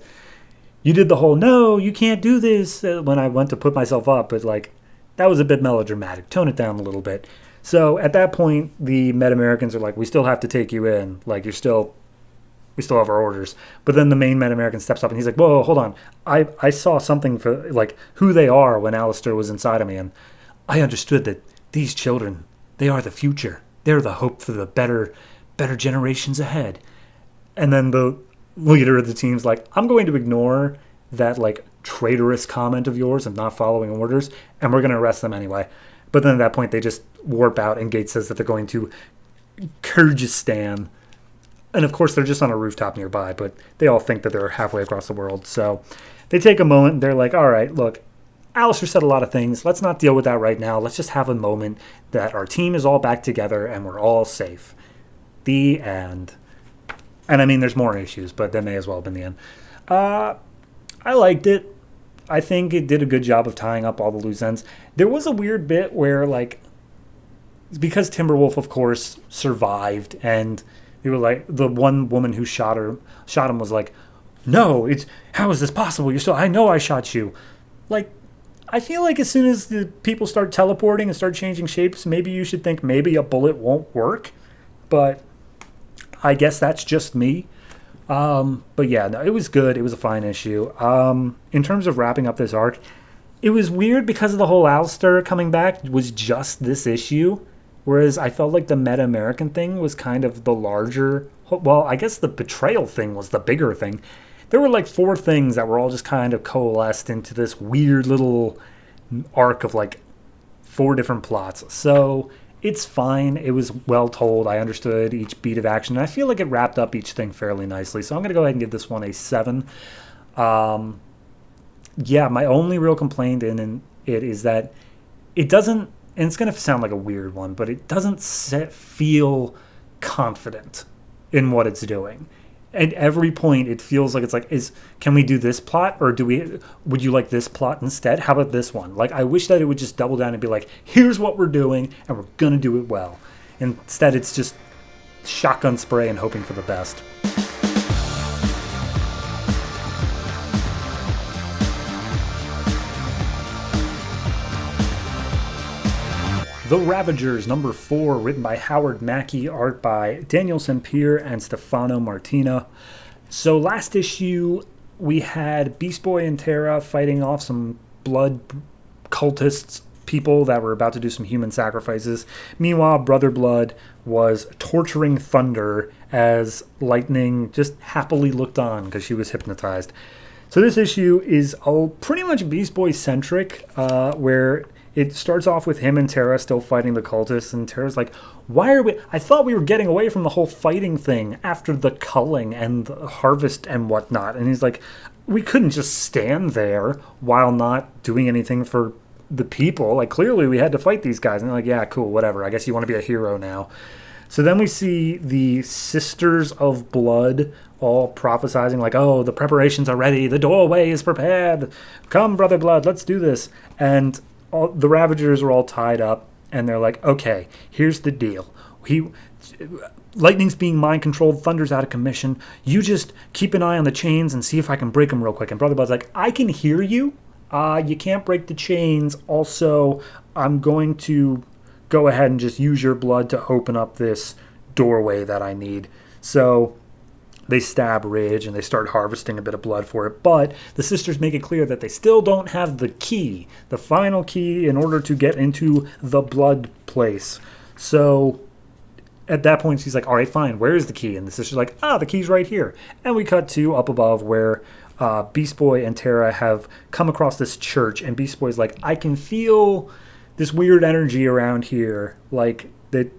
you did the whole, no, you can't do this, when I went to put myself up. But, like, that was a bit melodramatic. Tone it down a little bit. So, at that point, the Meta-Americans are like, we still have to take you in. Like, we still have our orders. But then the main Meta-American steps up and he's like, whoa, hold on. I saw something for, like, who they are when Alistair was inside of me. And I understood that these children, they are the future. They're the hope for the better generations ahead. And then the leader of the team's like, I'm going to ignore that, like, traitorous comment of yours of not following orders, and we're going to arrest them anyway. But then at that point, they just warp out, and Gates says that they're going to Kyrgyzstan. And of course, they're just on a rooftop nearby, but they all think that they're halfway across the world. So they take a moment, and they're like, all right, look, Alistair said a lot of things. Let's not deal with that right now. Let's just have a moment that our team is all back together and we're all safe. The end. And I mean, there's more issues, but that may as well have been the end. I liked it. I think it did a good job of tying up all the loose ends. There was a weird bit where, like, because Timberwolf, of course, survived, and they were like, the one woman who shot him was like, no, how is this possible? I know I shot you. Like, I feel like as soon as the people start teleporting and start changing shapes, maybe you should think maybe a bullet won't work. But I guess that's just me. But yeah, no, it was good. It was a fine issue. In terms of wrapping up this arc, it was weird because of the whole Alistair coming back was just this issue. Whereas I felt like the Meta-American thing was kind of the larger... Well, I guess the betrayal thing was the bigger thing. There were like 4 things that were all just kind of coalesced into this weird little arc of like 4 different plots. So it's fine. It was well told. I understood each beat of action. And I feel like it wrapped up each thing fairly nicely. So I'm going to go ahead and give this one a 7. Yeah, my only real complaint in it is that it doesn't, and it's going to sound like a weird one, but it doesn't feel confident in what it's doing. At every point, it feels like it's like, can we do this plot, or would you like this plot instead? How about this one? Like, I wish that it would just double down and be like, here's what we're doing, and we're gonna do it well. Instead, it's just shotgun spray and hoping for the best. The Ravagers, number 4, written by Howard Mackie, art by Daniel Sempier and Stefano Martina. So last issue, we had Beast Boy and Terra fighting off some blood cultists, people that were about to do some human sacrifices. Meanwhile, Brother Blood was torturing Thunder as Lightning just happily looked on because she was hypnotized. So this issue is pretty much Beast Boy-centric, where... It starts off with him and Terra still fighting the cultists, and Terra's like, I thought we were getting away from the whole fighting thing after the culling and the harvest and whatnot. And he's like, we couldn't just stand there while not doing anything for the people. Like, clearly we had to fight these guys. And they're like, yeah, cool, whatever. I guess you want to be a hero now. So then we see the Sisters of Blood all prophesizing like, oh, the preparations are ready. The doorway is prepared. Come, Brother Blood, let's do this. And the Ravagers are all tied up, and they're like, okay, here's the deal. Lightning's being mind-controlled, Thunder's out of commission. You just keep an eye on the chains and see if I can break them real quick. And Brother Blood's like, I can hear you. You can't break the chains. Also, I'm going to go ahead and just use your blood to open up this doorway that I need. So they stab Ridge and they start harvesting a bit of blood for it. But the sisters make it clear that they still don't have the key, the final key in order to get into the blood place. So at that point, she's like, all right, fine, where is the key? And the sister's like, the key's right here. And we cut to up above where Beast Boy and Terra have come across this church. And Beast Boy's like, I can feel this weird energy around here. Like, that.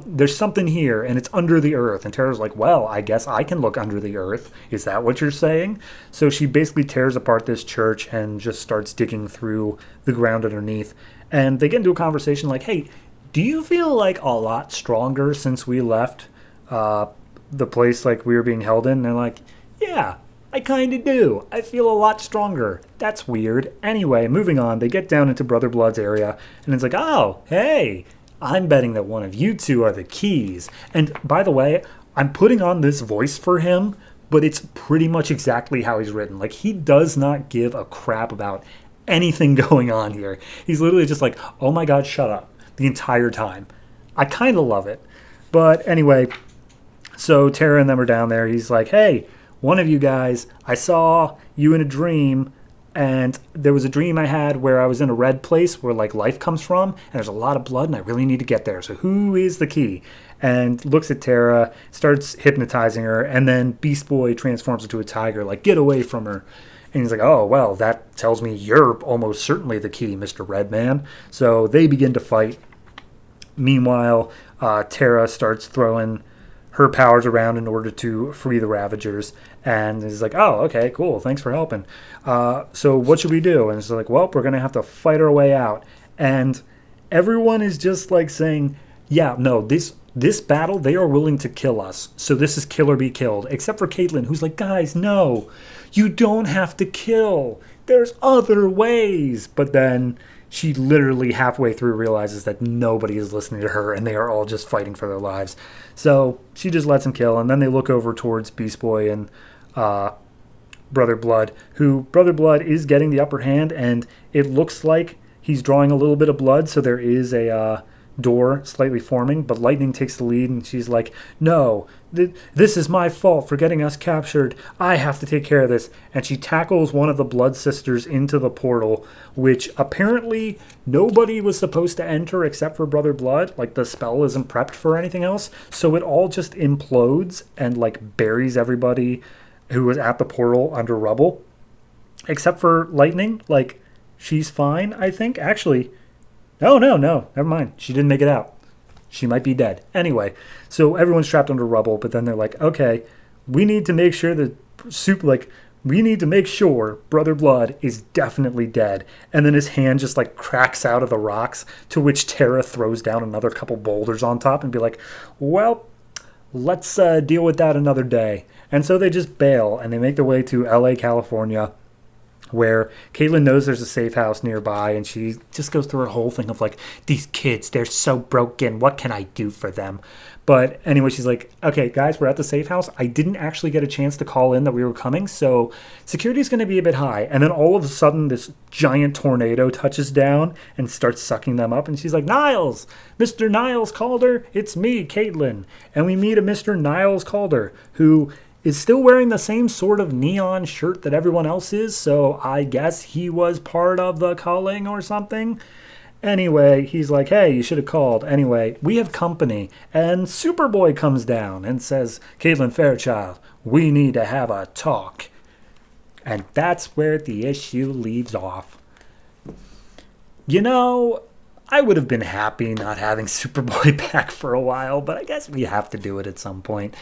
There's something here, and it's under the earth. And Terra's like, well, I guess I can look under the earth. Is that what you're saying? So she basically tears apart this church and just starts digging through the ground underneath. And they get into a conversation like, hey, do you feel like a lot stronger since we left the place like we were being held in? And they're like, yeah, I kind of do. I feel a lot stronger. That's weird. Anyway, moving on, they get down into Brother Blood's area, and it's like, oh, hey, I'm betting that one of you two are the keys. And by the way, I'm putting on this voice for him, but it's pretty much exactly how he's written. Like, he does not give a crap about anything going on here. He's literally just like, oh my God, shut up, the entire time. I kind of love it. But anyway, so Terra and them are down there. He's like, hey, one of you guys, I saw you in a dream. And there was a dream I had where I was in a red place where, like, life comes from, and there's a lot of blood, and I really need to get there. So who is the key? And looks at Terra, starts hypnotizing her, and then Beast Boy transforms into a tiger, like, get away from her. And he's like, oh, well, that tells me you're almost certainly the key, Mr. Redman. So they begin to fight. Meanwhile, Terra starts throwing her powers around in order to free the Ravagers. And he's like, oh, okay, cool. Thanks for helping. So what should we do? And it's like, well, we're going to have to fight our way out. And everyone is just like saying, yeah, no, this battle, they are willing to kill us. So this is kill or be killed. Except for Caitlin, who's like, guys, no, you don't have to kill. There's other ways. But then she literally halfway through realizes that nobody is listening to her and they are all just fighting for their lives. So she just lets him kill. And then they look over towards Beast Boy and Brother Blood, who Brother Blood is getting the upper hand. And it looks like he's drawing a little bit of blood. So there is a door slightly forming, but Lightning takes the lead and she's like, no, this is my fault for getting us captured. I have to take care of this. And she tackles one of the Blood Sisters into the portal, which apparently nobody was supposed to enter except for Brother Blood. Like, the spell isn't prepped for anything else, so it all just implodes and like buries everybody who was at the portal under rubble, except for Lightning. Like, she's fine, I think. Actually, no, never mind. She didn't make it out. She might be dead. Anyway, so everyone's trapped under rubble, but then they're like, okay, we need to make sure that we need to make sure Brother Blood is definitely dead. And then his hand just like cracks out of the rocks, to which Tara throws down another couple boulders on top and be like, well, let's deal with that another day. And so they just bail and they make their way to LA, California, where Caitlin knows there's a safe house nearby, and she just goes through her whole thing of like, these kids, they're so broken. What can I do for them? But anyway, she's like, okay, guys, we're at the safe house. I didn't actually get a chance to call in that we were coming, so security's going to be a bit high. And then all of a sudden, this giant tornado touches down and starts sucking them up. And she's like, Niles, Mr. Niles Calder, it's me, Caitlin. And we meet a Mr. Niles Calder, who is still wearing the same sort of neon shirt that everyone else is, so I guess he was part of the culling or something. Anyway, he's like, hey, you should have called. Anyway, we have company, and Superboy comes down and says, Caitlin Fairchild, we need to have a talk. And that's where the issue leaves off. You know, I would have been happy not having Superboy back for a while, but I guess we have to do it at some point.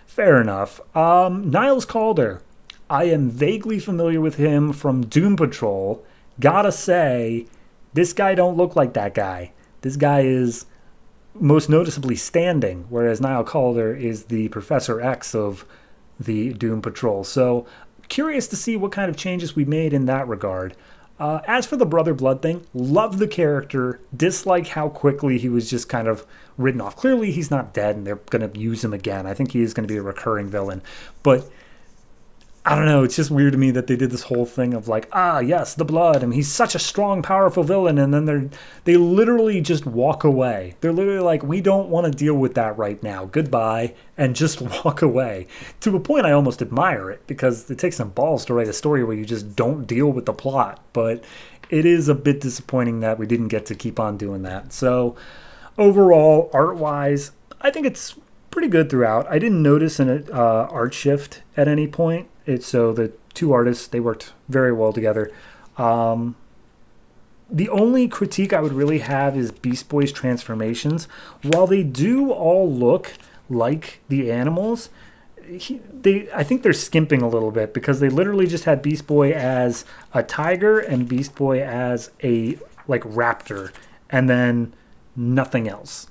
Fair enough. Niles Calder. I am vaguely familiar with him from Doom Patrol. Gotta say, this guy don't look like that guy. This guy is most noticeably standing, whereas Niles Calder is the Professor X of the Doom Patrol. So, curious to see what kind of changes we made in that regard. As for the Brother Blood thing, love the character, dislike how quickly he was just kind of written off. Clearly he's not dead and they're going to use him again. I think he is going to be a recurring villain. But I don't know, it's just weird to me that they did this whole thing of like, yes, the Blood, and he's such a strong, powerful villain, and then they literally just walk away. They're literally like, we don't want to deal with that right now. Goodbye, and just walk away. To a point, I almost admire it, because it takes some balls to write a story where you just don't deal with the plot, but it is a bit disappointing that we didn't get to keep on doing that. So, overall, art-wise, I think it's pretty good throughout. I didn't notice an art shift at any point. So the two artists, they worked very well together. The only critique I would really have is Beast Boy's transformations. While they do all look like the animals, I think they're skimping a little bit, because they literally just had Beast Boy as a tiger and Beast Boy as a like raptor, and then nothing else.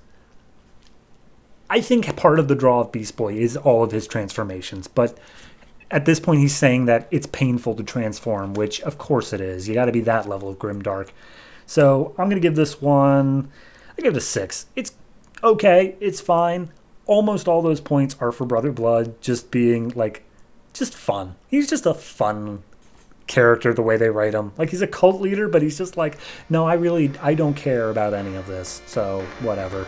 I think part of the draw of Beast Boy is all of his transformations, but at this point he's saying that it's painful to transform, which of course it is. You got to be that level of grimdark. So I'm going to give this one, I give it a 6. It's okay, it's fine. Almost all those points are for Brother Blood just being like, just fun. He's just a fun character the way they write him. Like, he's a cult leader, but he's just like, no, I don't care about any of this, so whatever.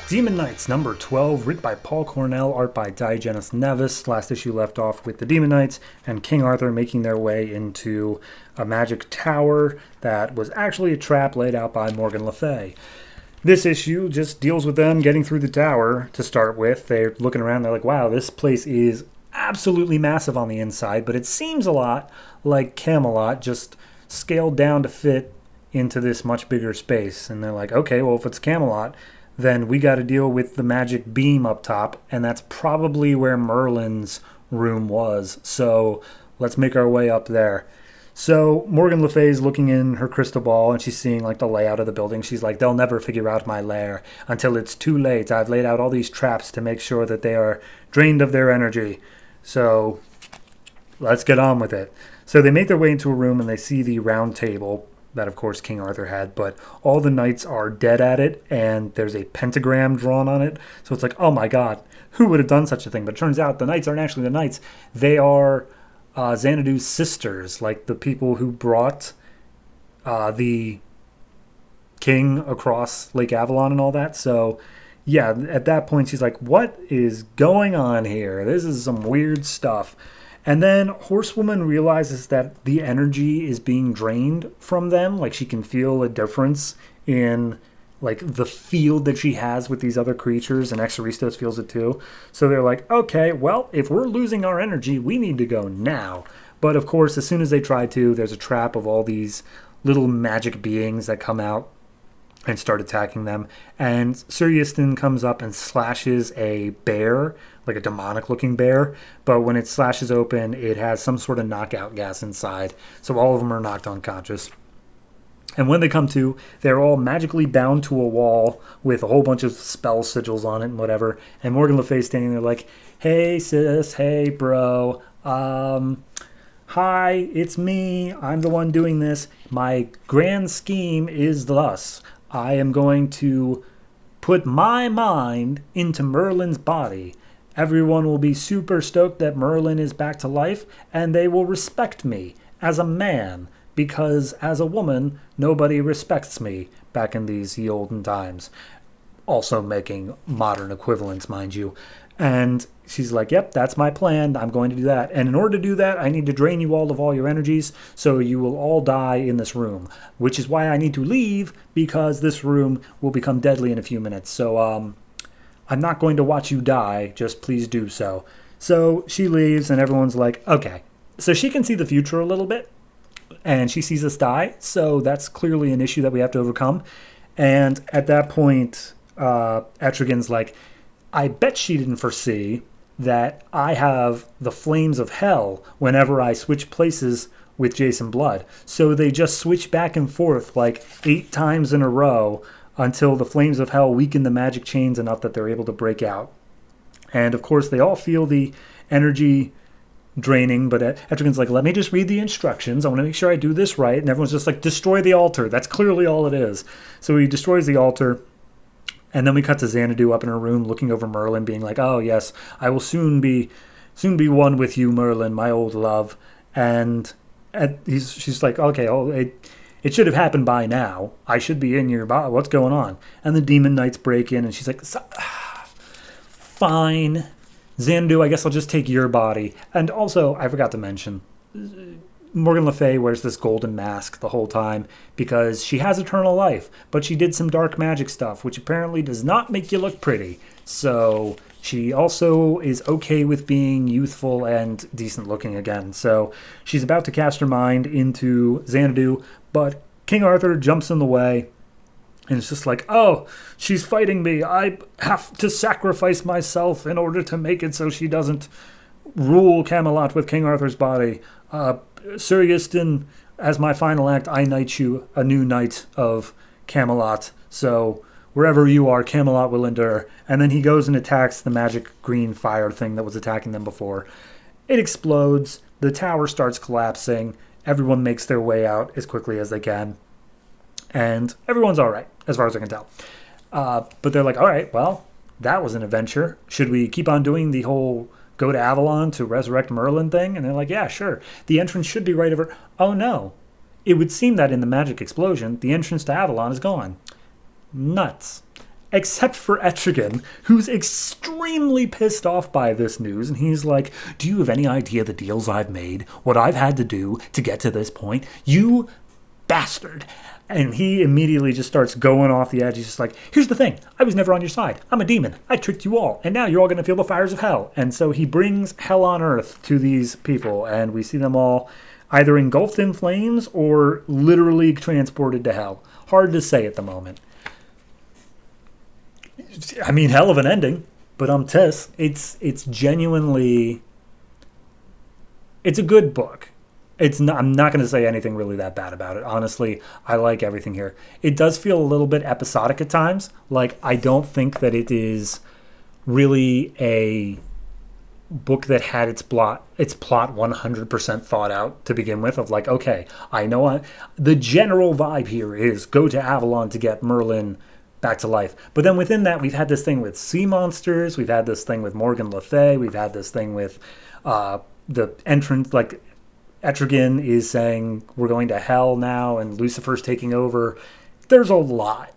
Demon Knights number 12, written by Paul Cornell, art by Diogenes Neves. Last issue left off with the Demon Knights and King Arthur making their way into a magic tower that was actually a trap laid out by Morgan Le Fay. This issue just deals with them getting through the tower to start with. They're looking around, they're like, wow, this place is absolutely massive on the inside, but it seems a lot like Camelot, just scaled down to fit into this much bigger space. And they're like, okay, well, if it's Camelot, then we got to deal with the magic beam up top, and that's probably where Merlin's room was. So let's make our way up there. So Morgan Le Fay's looking in her crystal ball, and she's seeing like the layout of the building. She's like, they'll never figure out my lair until it's too late. I've laid out all these traps to make sure that they are drained of their energy. So let's get on with it. So they make their way into a room, and they see the round table that, of course, King Arthur had, but all the knights are dead at it, and there's a pentagram drawn on it. So it's like, oh my god, who would have done such a thing? But it turns out the knights aren't actually the knights. They are Xanadu's sisters, like the people who brought the king across Lake Avalon and all that. So yeah, at that point she's like, what is going on here? This is some weird stuff. And then Horsewoman realizes that the energy is being drained from them. Like, she can feel a difference in like the field that she has with these other creatures, and Exoristos feels it too. So they're like, okay, well, if we're losing our energy, we need to go now. But of course, as soon as they try to, there's a trap of all these little magic beings that come out and start attacking them. And Sir Easton comes up and slashes a bear, like a demonic looking bear. But when it slashes open, it has some sort of knockout gas inside. So all of them are knocked unconscious. And when they come to, they're all magically bound to a wall with a whole bunch of spell sigils on it and whatever. And Morgan Le Fay's standing there like, hey sis, hey bro, hi, it's me. I'm the one doing this. My grand scheme is thus. I am going to put my mind into Merlin's body. Everyone will be super stoked that Merlin is back to life, and they will respect me as a man, because as a woman, nobody respects me back in these ye olden times. Also making modern equivalents, mind you. And she's like, yep, that's my plan. I'm going to do that. And in order to do that, I need to drain you all of all your energies, so you will all die in this room, which is why I need to leave, because this room will become deadly in a few minutes. So I'm not going to watch you die. Just please do so. So she leaves, and everyone's like, okay. So she can see the future a little bit, and she sees us die. So that's clearly an issue that we have to overcome. And at that point, Etrigan's like, I bet she didn't foresee that I have the flames of hell whenever I switch places with Jason Blood. So they just switch back and forth like 8 times in a row until the flames of hell weaken the magic chains enough that they're able to break out. And of course, they all feel the energy draining, but Etrigan's like, let me just read the instructions. I want to make sure I do this right. And everyone's just like, destroy the altar. That's clearly all it is. So he destroys the altar. And then we cut to Xanadu up in her room looking over Merlin, being like, oh, yes, I will soon be one with you, Merlin, my old love. And she's like, okay, it should have happened by now. I should be in your body. What's going on? And the demon knights break in, and she's like, fine. Xanadu, I guess I'll just take your body. And also, I forgot to mention, Morgan Le Fay wears this golden mask the whole time because she has eternal life, but she did some dark magic stuff, which apparently does not make you look pretty. So she also is okay with being youthful and decent looking again. So she's about to cast her mind into Xanadu, but King Arthur jumps in the way, and it's just like, oh, she's fighting me. I have to sacrifice myself in order to make it so she doesn't rule Camelot with King Arthur's body. Sir Easton, as my final act, I knight you a new knight of Camelot. So wherever you are, Camelot will endure. And then he goes and attacks the magic green fire thing that was attacking them before. It explodes. The tower starts collapsing. Everyone makes their way out as quickly as they can. And everyone's all right, as far as I can tell. But they're like, all right, well, that was an adventure. Should we keep on doing the whole go to Avalon to resurrect Merlin thing? And they're like, yeah, sure. The entrance should be right over. Oh, no. It would seem that in the magic explosion, the entrance to Avalon is gone. Nuts. Except for Etrigan, who's extremely pissed off by this news. And he's like, do you have any idea the deals I've made? What I've had to do to get to this point? You bastard. And he immediately just starts going off the edge. He's just like, here's the thing. I was never on your side. I'm a demon. I tricked you all. And now you're all going to feel the fires of hell. And so he brings hell on earth to these people. And we see them all either engulfed in flames or literally transported to hell. Hard to say at the moment. I mean, hell of an ending. But it's genuinely... It's a good book. I'm not going to say anything really that bad about it. Honestly, I like everything here. It does feel a little bit episodic at times. Like, I don't think that it is really a book that had its plot 100% thought out to begin with, of like, okay, I know the general vibe here is go to Avalon to get Merlin back to life. But then within that, we've had this thing with sea monsters. We've had this thing with Morgan Le Fay. We've had this thing with the entrance, like, Etrigan is saying we're going to hell now and Lucifer's taking over. There's a lot.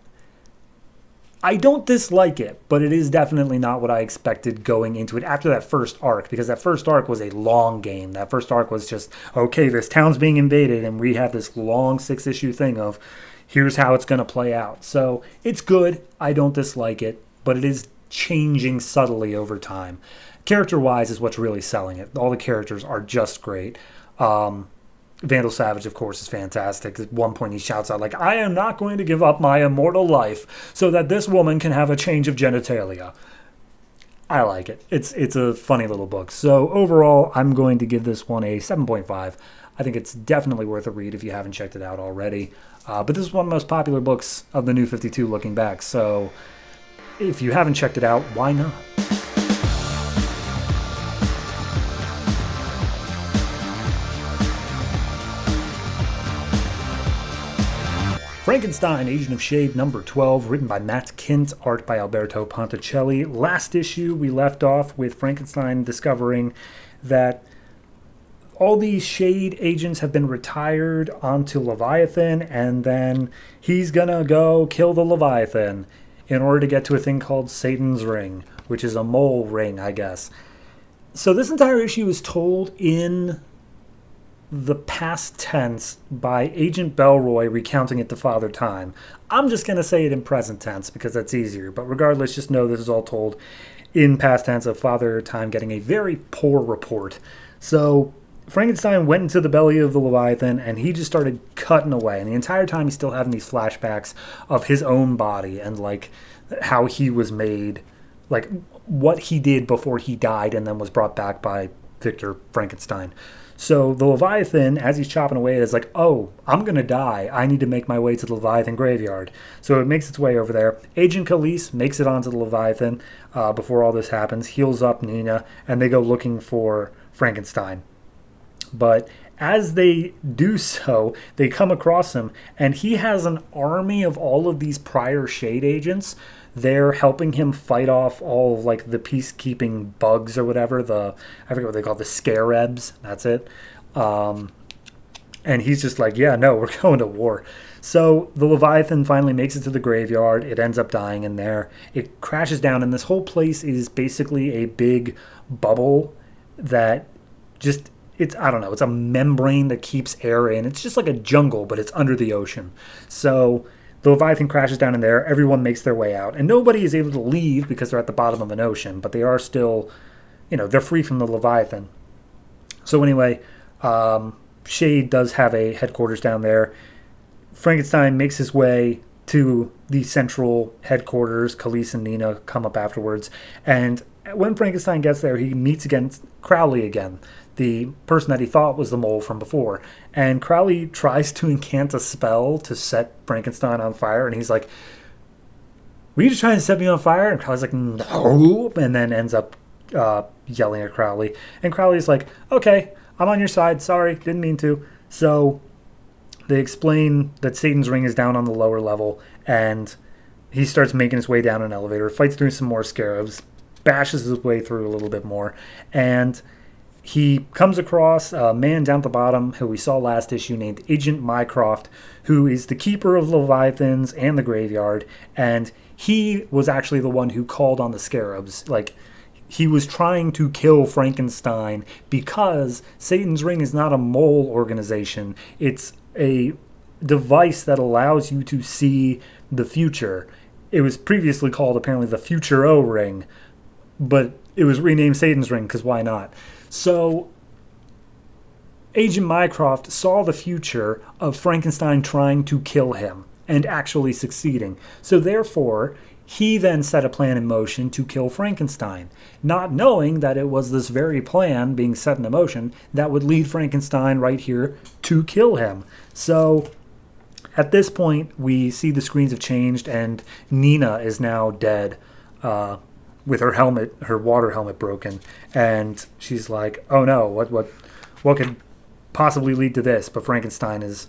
I don't dislike it, but it is definitely not what I expected going into it after that first arc, because that first arc was a long game. That first arc was just, okay, this town's being invaded and we have this long 6-issue thing of here's how it's going to play out. So it's good. I don't dislike it, but it is changing subtly over time. Character-wise is what's really selling it. All the characters are just great. Vandal Savage, of course, is fantastic. At one point he shouts out, like, I am not going to give up my immortal life so that this woman can have a change of genitalia. I like it. It's a funny little book. So overall, I'm going to give this one a 7.5. I think it's definitely worth a read if you haven't checked it out already. But this is one of the most popular books of the New 52 looking back. So if you haven't checked it out, why not? Frankenstein, Agent of S.H.A.D.E. number 12, written by Matt Kindt, art by Alberto Ponticelli. Last issue, we left off with Frankenstein discovering that all these S.H.A.D.E. agents have been retired onto Leviathan, and then he's gonna go kill the Leviathan in order to get to a thing called Satan's Ring, which is a mole ring, I guess. So this entire issue is told in the past tense by Agent Belroy recounting it to Father Time. I'm just going to say it in present tense because that's easier. But regardless, just know this is all told in past tense of Father Time getting a very poor report. So Frankenstein went into the belly of the Leviathan and he just started cutting away. And the entire time he's still having these flashbacks of his own body and like how he was made, like what he did before he died and then was brought back by Victor Frankenstein. So the Leviathan, as he's chopping away, is like, oh, I'm going to die. I need to make my way to the Leviathan graveyard. So it makes its way over there. Agent Khalees makes it onto the Leviathan before all this happens, heals up Nina, and they go looking for Frankenstein. But as they do so, they come across him, and he has an army of all of these prior S.H.A.D.E. agents. They're helping him fight off all of like the peacekeeping bugs or whatever. I forget what they call the scarebs. That's it. And he's just like, yeah, no, we're going to war. So the Leviathan finally makes it to the graveyard. It ends up dying in there. It crashes down, and this whole place is basically a big bubble that just, I don't know, it's a membrane that keeps air in. It's just like a jungle, but it's under the ocean. So the Leviathan crashes down in there. Everyone makes their way out. And nobody is able to leave because they're at the bottom of an ocean. But they are still, they're free from the Leviathan. So anyway, S.H.A.D.E. does have a headquarters down there. Frankenstein makes his way to the central headquarters. Khalees and Nina come up afterwards. And when Frankenstein gets there, he meets against Crowley again, the person that he thought was the mole from before. And Crowley tries to incant a spell to set Frankenstein on fire, and he's like, were you just trying to set me on fire? And Crowley's like, no, and then ends up yelling at Crowley. And Crowley's like, okay, I'm on your side, sorry, didn't mean to. So they explain that Satan's Ring is down on the lower level, and he starts making his way down an elevator, fights through some more scarabs, bashes his way through a little bit more, and he comes across a man down at the bottom who we saw last issue named Agent Mycroft, who is the keeper of Leviathans and the graveyard, and he was actually the one who called on the scarabs. Like, he was trying to kill Frankenstein because Satan's Ring is not a mole organization. It's a device that allows you to see the future. It was previously called apparently the Future O ring, but it was renamed Satan's ring because why not? So Agent Mycroft saw the future of Frankenstein trying to kill him and actually succeeding. So therefore, he then set a plan in motion to kill Frankenstein, not knowing that it was this very plan being set in motion that would lead Frankenstein right here to kill him. So at this point, we see the screens have changed, and Nina is now dead with her helmet, her water helmet broken. And she's like, oh no, what could possibly lead to this? But Frankenstein is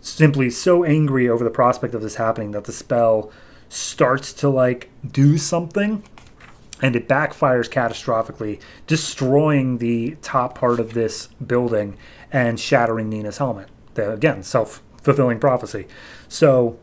simply so angry over the prospect of this happening that the spell starts to like do something, and it backfires catastrophically, destroying the top part of this building and shattering Nina's helmet. Again, self-fulfilling prophecy. So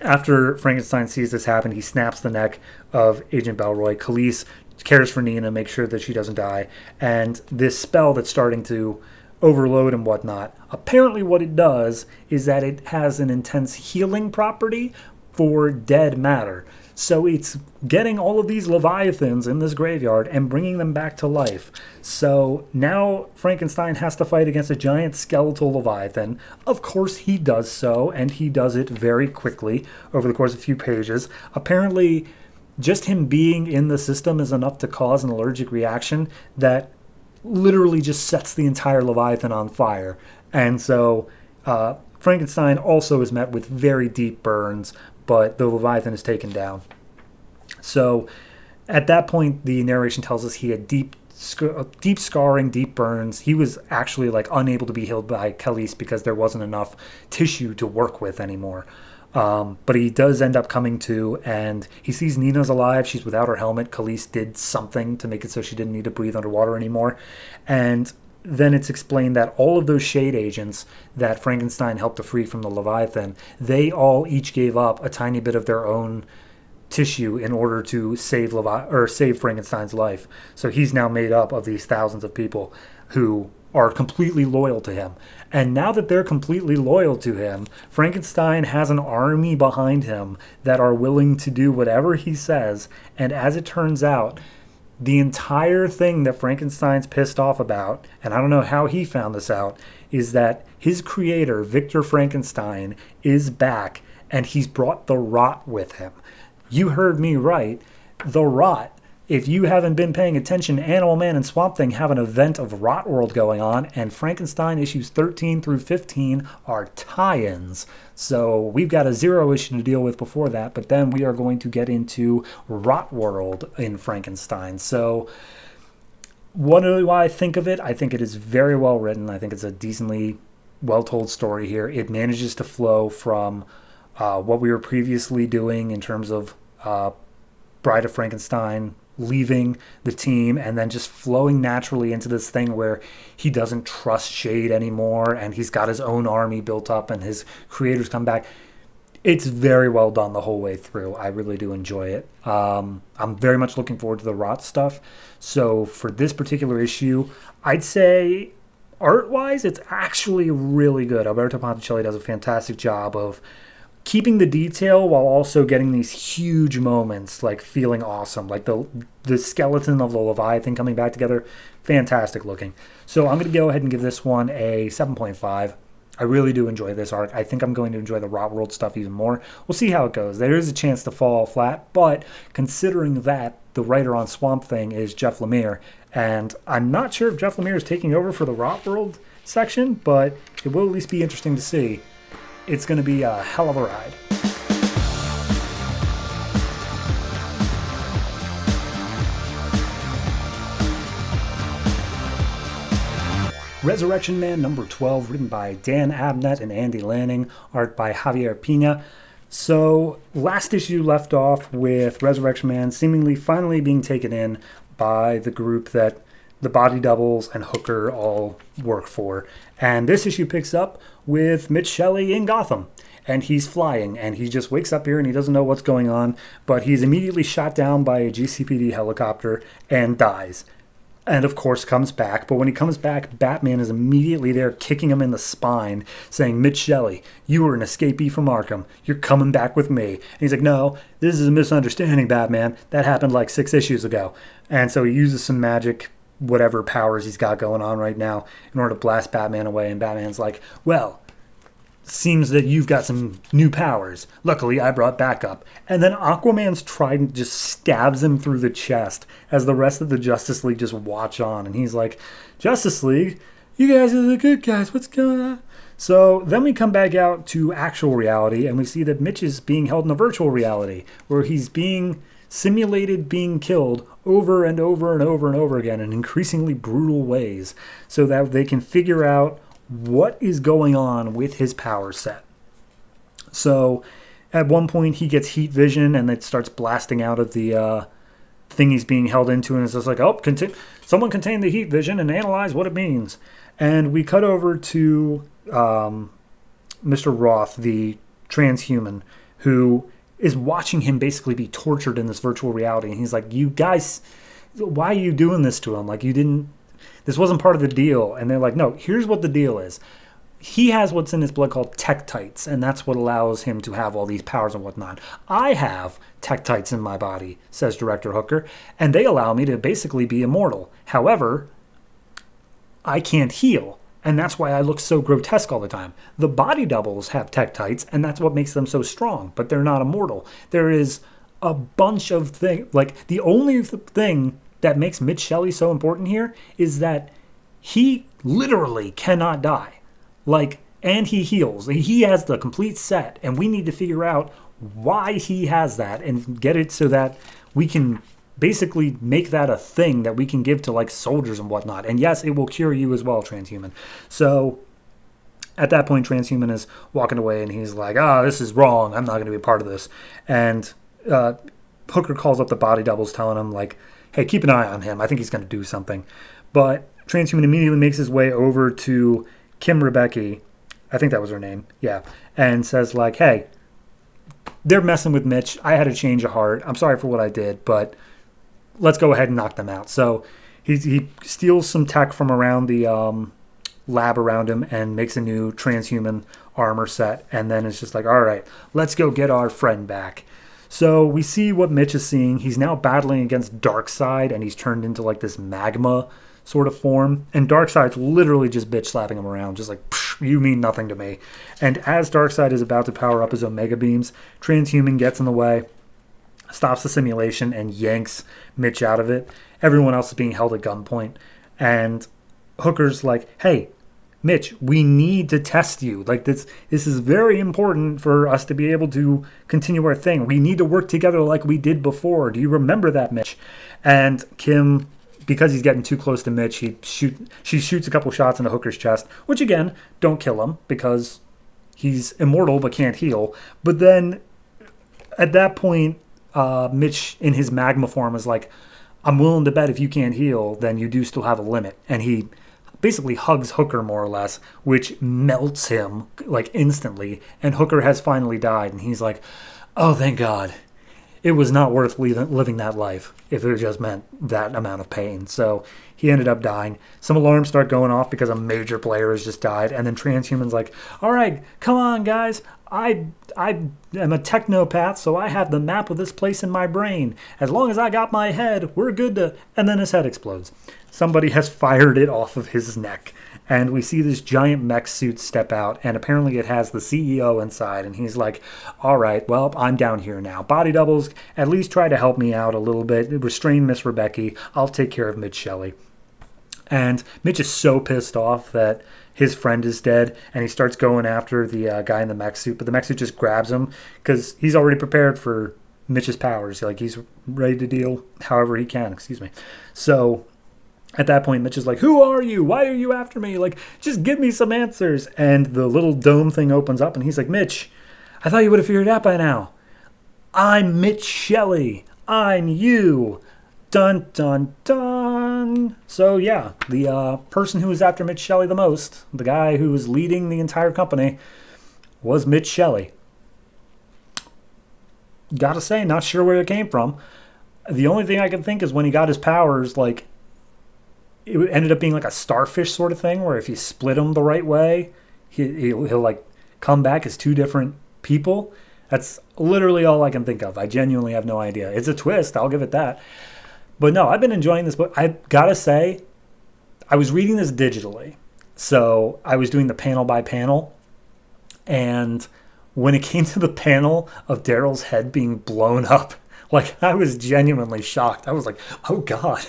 after Frankenstein sees this happen, he snaps the neck of Agent Belroy. Khalees cares for Nina, makes sure that she doesn't die, and this spell that's starting to overload and whatnot, apparently what it does is that it has an intense healing property for dead matter. So it's getting all of these Leviathans in this graveyard and bringing them back to life. So now Frankenstein has to fight against a giant skeletal Leviathan. Of course he does so, and he does it very quickly over the course of a few pages. Apparently, just him being in the system is enough to cause an allergic reaction that literally just sets the entire Leviathan on fire. And so Frankenstein also is met with very deep burns, but the Leviathan is taken down. So at that point, the narration tells us he had deep scarring, deep burns. He was actually like unable to be healed by Khalees because there wasn't enough tissue to work with anymore. But he does end up coming to, and he sees Nina's alive. She's without her helmet. Khalees did something to make it so she didn't need to breathe underwater anymore. And then it's explained that all of those S.H.A.D.E agents that Frankenstein helped to free from the Leviathan, they all each gave up a tiny bit of their own tissue in order to save Frankenstein's life. So he's now made up of these thousands of people who are completely loyal to him. And now that they're completely loyal to him, Frankenstein has an army behind him that are willing to do whatever he says. And as it turns out, the entire thing that Frankenstein's pissed off about, and I don't know how he found this out, is that his creator, Victor Frankenstein, is back, and he's brought the Rot with him. You heard me right. The Rot. If you haven't been paying attention, Animal Man and Swamp Thing have an event of Rot World going on, and Frankenstein issues 13 through 15 are tie-ins. So we've got a 0 issue to deal with before that, but then we are going to get into Rot World in Frankenstein. So what do I think of it? I think it is very well written. I think it's a decently well-told story here. It manages to flow from what we were previously doing in terms of Bride of Frankenstein leaving the team and then just flowing naturally into this thing where he doesn't trust S.H.A.D.E anymore, and he's got his own army built up and his creators come back. It's very well done the whole way through. I really do enjoy it. I'm very much looking forward to the Rot stuff. So for this particular issue, I'd say art-wise, it's actually really good. Alberto Ponticelli does a fantastic job of keeping the detail while also getting these huge moments, like feeling awesome, like the skeleton of the Leviathan coming back together. Fantastic looking. So I'm going to go ahead and give this one a 7.5. I really do enjoy this arc. I think I'm going to enjoy the Rot World stuff even more. We'll see how it goes. There is a chance to fall flat, but considering that the writer on Swamp Thing is Jeff Lemire, and I'm not sure if Jeff Lemire is taking over for the Rot World section, but it will at least be interesting to see. It's going to be a hell of a ride. Resurrection Man number 12, written by Dan Abnett and Andy Lanning, art by Javier Pina. So last issue left off with Resurrection Man seemingly finally being taken in by the group that the Body Doubles and Hooker all work for. And this issue picks up with Mitch Shelley in Gotham. And he's flying, and he just wakes up here and he doesn't know what's going on, but he's immediately shot down by a GCPD helicopter and dies. and of course comes back. But when he comes back, Batman is immediately there kicking him in the spine, saying, Mitch Shelley, you were an escapee from Arkham. You're coming back with me. And he's like, no, this is a misunderstanding, Batman. That happened like 6 issues ago. And so he uses some magic, whatever powers he's got going on right now, in order to blast Batman away. And Batman's like, well, seems that you've got some new powers. Luckily, I brought backup. And then Aquaman's trident just stabs him through the chest as the rest of the Justice League just watch on. And he's like, Justice League, you guys are the good guys. What's going on? So then we come back out to actual reality, and we see that Mitch is being held in a virtual reality where he's being simulated being killed over and over and over and over again in increasingly brutal ways so that they can figure out what is going on with his power set. So at one point he gets heat vision and it starts blasting out of the thing he's being held into, and it's just like, oh, someone contain the heat vision and analyze what it means. And we cut over to Mr. Roth, the transhuman, who is watching him basically be tortured in this virtual reality. And he's like, you guys, why are you doing this to him? Like, this wasn't part of the deal. And they're like, no, here's what the deal is. He has what's in his blood called tektites, and that's what allows him to have all these powers and whatnot. I have tektites in my body, says Director Hooker, and they allow me to basically be immortal. However, I can't heal, and that's why I look so grotesque all the time. The body doubles have tektites, and that's what makes them so strong, but they're not immortal. There is a bunch of things. Like, the only thing that makes Mitch Shelley so important here is that he literally cannot die. Like, and he heals. He has the complete set, and we need to figure out why he has that and get it so that we can basically make that a thing that we can give to, like, soldiers and whatnot. And yes, it will cure you as well, Transhuman. So at that point, Transhuman is walking away, and he's like, this is wrong. I'm not going to be a part of this. And Hooker calls up the body doubles, telling him, like, hey, keep an eye on him. I think he's going to do something. But Transhuman immediately makes his way over to Kim Rebecca, I think that was her name, yeah, and says, like, hey, they're messing with Mitch. I had a change of heart. I'm sorry for what I did, but let's go ahead and knock them out. So he steals some tech from around the lab around him and makes a new transhuman armor set, and then it's just like, all right, let's go get our friend back. So we see what Mitch is seeing. He's now battling against Darkseid, and he's turned into, like, this magma sort of form. And Darkseid's literally just bitch slapping him around, just like, you mean nothing to me. And as Darkseid is about to power up his Omega Beams, Transhuman gets in the way, stops the simulation, and yanks Mitch out of it. Everyone else is being held at gunpoint. And Hooker's like, hey, Mitch, we need to test you. Like, this is very important for us to be able to continue our thing. We need to work together like we did before. Do you remember that, Mitch? And Kim, because he's getting too close to Mitch, she shoots a couple shots into Hooker's chest, which, again, don't kill him because he's immortal but can't heal. But then at that point, Mitch, in his magma form, is like, I'm willing to bet if you can't heal, then you do still have a limit. And he basically hugs Hooker, more or less, which melts him, like, instantly. And Hooker has finally died, and he's like, oh, thank God. It was not worth living that life if it just meant that amount of pain. So he ended up dying. Some alarms start going off because a major player has just died. And then Transhuman's like, all right, come on, guys. I am a technopath, so I have the map of this place in my brain. As long as I got my head, we're good to... And then his head explodes. Somebody has fired it off of his neck. And we see this giant mech suit step out, and apparently it has the CEO inside, and he's like, all right, well, I'm down here now. Body doubles, at least try to help me out a little bit. Restrain Miss Rebecca. I'll take care of Mitch Shelley. And Mitch is so pissed off that his friend is dead, and he starts going after the guy in the mech suit, but the mech suit just grabs him because he's already prepared for Mitch's powers. Like, he's ready to deal however he can, So at that point, Mitch is like, who are you? Why are you after me? Like, just give me some answers. And the little dome thing opens up, and he's like, Mitch, I thought you would have figured it out by now. I'm Mitch Shelley. I'm you. Dun, dun, dun. So, yeah, the person who was after Mitch Shelley the most, the guy who was leading the entire company, was Mitch Shelley. Gotta say, not sure where it came from. The only thing I can think is when he got his powers, like, it ended up being like a starfish sort of thing, where if you split him the right way, he'll like come back as two different people. That's literally all I can think of. I genuinely have no idea. It's a twist, I'll give it that. But no, I've been enjoying this book. I gotta say, I was reading this digitally. So I was doing the panel by panel. And when it came to the panel of Daryl's head being blown up, like, I was genuinely shocked. I was like, oh God,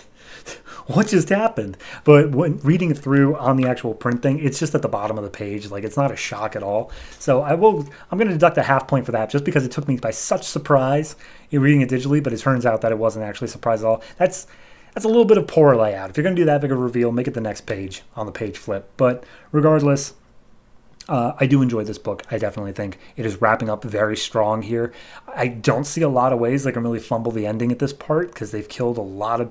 what just happened? But when reading it through on the actual print thing, it's just at the bottom of the page. Like, it's not a shock at all. So I'm going to deduct a half point for that, just because it took me by such surprise in reading it digitally, but it turns out that it wasn't actually a surprise at all. That's a little bit of poor layout. If you're going to do that big of a reveal, make it the next page on the page flip. But regardless, I do enjoy this book. I definitely think it is wrapping up very strong here. I don't see a lot of ways they can really fumble the ending at this part, because they've killed a lot of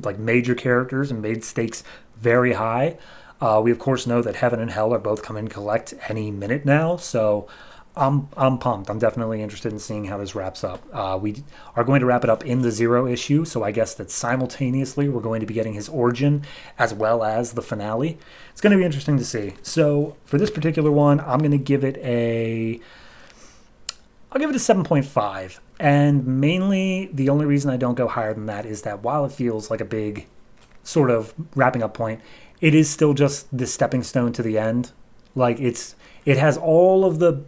like major characters and made stakes very high. We of course know that heaven and hell are both coming to collect any minute now, so I'm pumped. I'm definitely interested in seeing how this wraps up. We are going to wrap it up in the 0 issue, so I guess that simultaneously we're going to be getting his origin as well as the finale. It's going to be interesting to see. So for this particular one, I'm going to give it a 7.5. And mainly the only reason I don't go higher than that is that while it feels like a big sort of wrapping up point, it is still just the stepping stone to the end. Like, it has all of the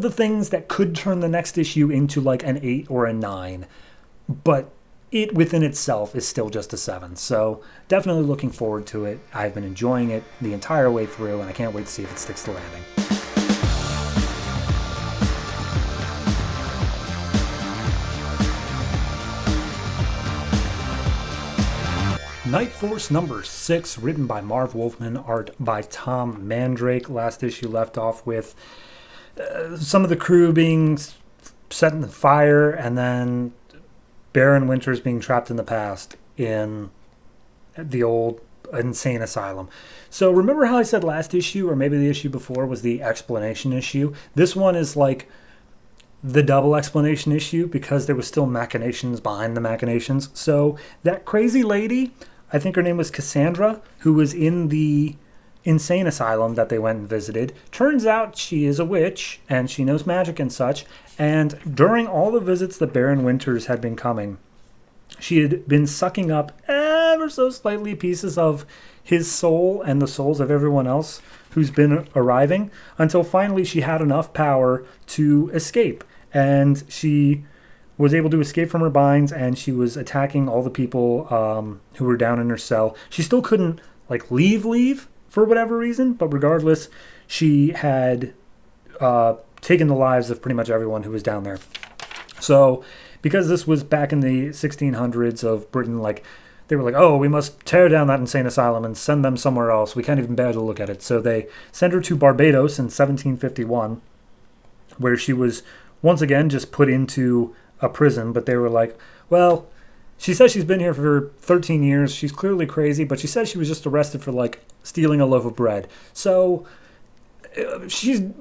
things that could turn the next issue into like an 8 or a 9, but it within itself is still just a 7. So definitely looking forward to it. I've been enjoying it the entire way through, and I can't wait to see if it sticks the landing. Night Force number 6, written by Marv Wolfman, art by Tom Mandrake. Last issue left off with some of the crew being set in the fire, and then Baron Winters being trapped in the past in the old insane asylum. So remember how I said last issue, or maybe the issue before, was the explanation issue? This one is like the double explanation issue, because there was still machinations behind the machinations. So that crazy lady, I think her name was Cassandra, who was in the insane asylum that they went and visited, turns out she is a witch and she knows magic and such. And during all the visits that Baron Winters had been coming, she had been sucking up ever so slightly pieces of his soul and the souls of everyone else who's been arriving, until finally she had enough power to escape. And she was able to escape from her binds, and she was attacking all the people who were down in her cell. She still couldn't like leave for whatever reason, but regardless, she had taken the lives of pretty much everyone who was down there. So because this was back in the 1600s of Britain, like, they were like, oh, we must tear down that insane asylum and send them somewhere else. We can't even bear to look at it. So they sent her to Barbados in 1751, where she was once again just put into a prison. But they were like, well, she says she's been here for 13 years. She's clearly crazy, but she says she was just arrested for like stealing a loaf of bread. So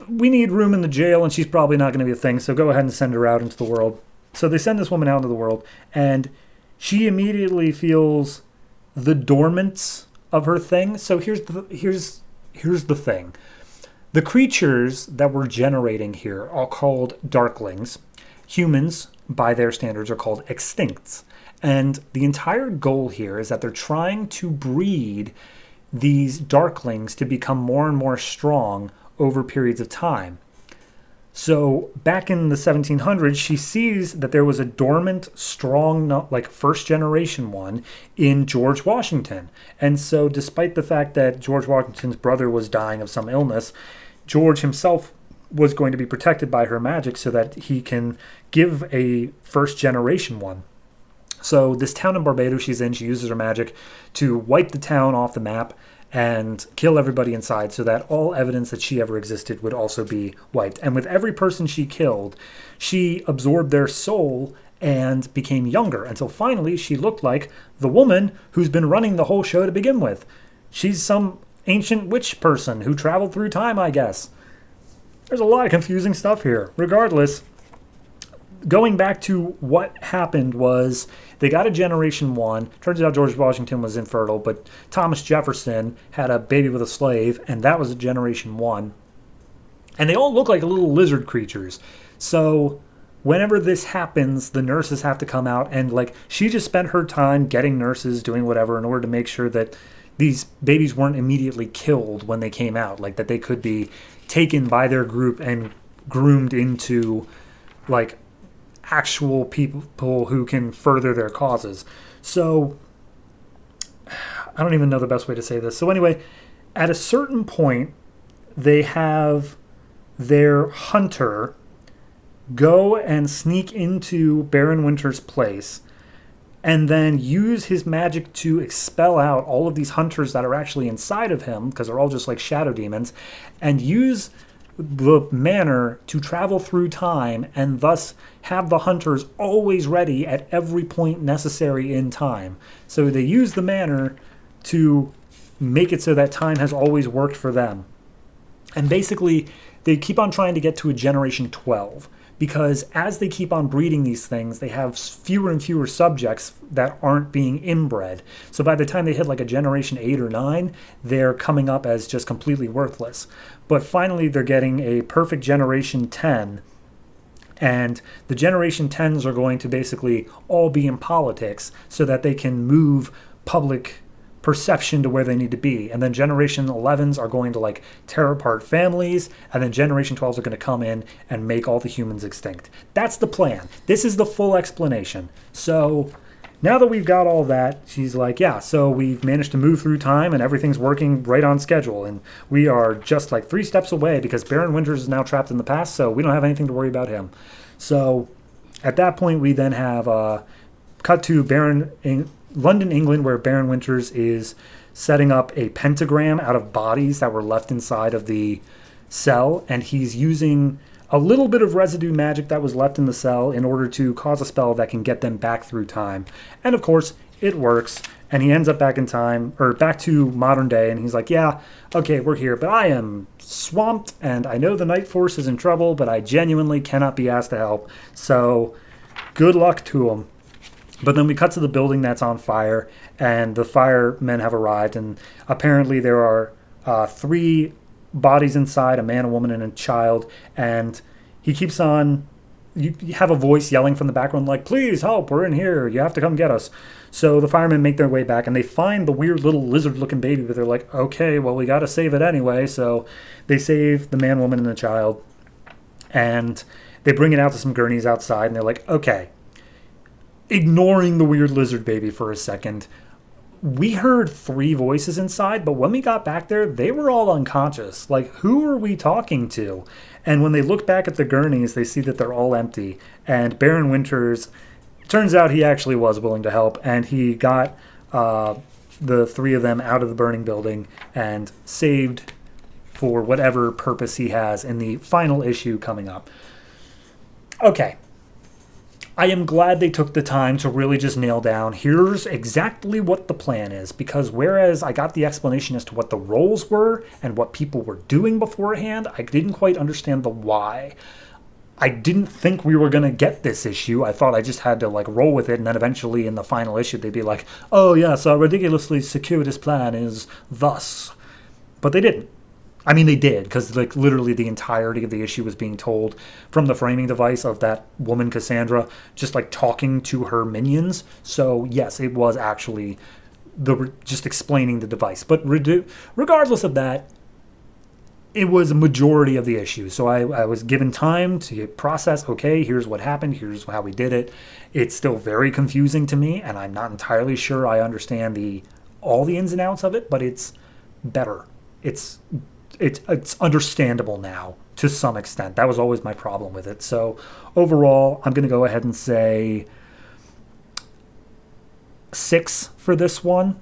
we need room in the jail, and she's probably not going to be a thing. So go ahead and send her out into the world. So they send this woman out into the world, and she immediately feels the dormants of her thing. So here's the thing. The creatures that we're generating here are called darklings. Humans, by their standards, are called extincts. And the entire goal here is that they're trying to breed these darklings to become more and more strong over periods of time. So back in the 1700s, she sees that there was a dormant, strong, like first generation one in George Washington. And so despite the fact that George Washington's brother was dying of some illness, George himself was going to be protected by her magic so that he can give a first generation one. So this town in Barbados she's in, she uses her magic to wipe the town off the map and kill everybody inside, so that all evidence that she ever existed would also be wiped. And with every person she killed, she absorbed their soul and became younger, until finally she looked like the woman who's been running the whole show to begin with. She's some ancient witch person who traveled through time, I guess. There's a lot of confusing stuff here. Regardless, going back to what happened was they got a Generation 1. Turns out George Washington was infertile, but Thomas Jefferson had a baby with a slave, and that was a Generation 1. And they all look like little lizard creatures. So whenever this happens, the nurses have to come out, and like she just spent her time getting nurses, doing whatever, in order to make sure that these babies weren't immediately killed when they came out, like that they could be taken by their group and groomed into like actual people who can further their causes. So I don't even know the best way to say this. So anyway, at a certain point, they have their hunter go and sneak into Baron Winter's place and then use his magic to expel out all of these hunters that are actually inside of him, because they're all just like shadow demons, and use the manor to travel through time and thus have the hunters always ready at every point necessary in time. So they use the manor to make it so that time has always worked for them. And basically, they keep on trying to get to a Generation 12, because as they keep on breeding these things, they have fewer and fewer subjects that aren't being inbred. So by the time they hit like a Generation 8 or 9, they're coming up as just completely worthless. But finally, they're getting a perfect Generation 10, and the Generation 10s are going to basically all be in politics so that they can move public perception to where they need to be. And then Generation 11s are going to like tear apart families, and then Generation 12s are going to come in and make all the humans extinct. That's the plan. This is the full explanation. So now that we've got all that, she's like, yeah, so we've managed to move through time and everything's working right on schedule, and we are just like 3 steps away because Baron Winters is now trapped in the past, so we don't have anything to worry about him. So at that point, we then have cut to London, England, where Baron Winters is setting up a pentagram out of bodies that were left inside of the cell, and he's using a little bit of residue magic that was left in the cell in order to cause a spell that can get them back through time. And of course, it works, and he ends up back in time, or back to modern day, and he's like, yeah, okay, we're here, but I am swamped, and I know the Night Force is in trouble, but I genuinely cannot be asked to help, so good luck to him. But then we cut to the building that's on fire, and the firemen have arrived, and apparently there are 3 bodies inside, a man, a woman, and a child, and he keeps on, you have a voice yelling from the background like, please help, we're in here, you have to come get us. So the firemen make their way back, and they find the weird little lizard-looking baby, but they're like, okay, well, we gotta save it anyway, so they save the man, woman, and the child, and they bring it out to some gurneys outside, and they're like, okay, ignoring the weird lizard baby for a second, we heard 3 voices inside, but when we got back there, they were all unconscious. Like, who are we talking to? And when they look back at the gurneys, they see that they're all empty. And Baron Winters, turns out he actually was willing to help, and he got the 3 of them out of the burning building and saved for whatever purpose he has in the final issue coming up. Okay. I am glad they took the time to really just nail down, here's exactly what the plan is, because whereas I got the explanation as to what the roles were and what people were doing beforehand, I didn't quite understand the why. I didn't think we were going to get this issue. I thought I just had to like roll with it, and then eventually in the final issue they'd be like, oh yes, our ridiculously circuitous plan is thus. But they didn't. I mean, they did, because like literally the entirety of the issue was being told from the framing device of that woman Cassandra just like talking to her minions. So yes, it was actually just explaining the device. But regardless of that, it was a majority of the issue. So I was given time to process, okay, here's what happened, here's how we did it. It's still very confusing to me, and I'm not entirely sure I understand all the ins and outs of it, but it's better. It's understandable now to some extent. That was always my problem with it. So overall, I'm going to go ahead and say 6 for this one.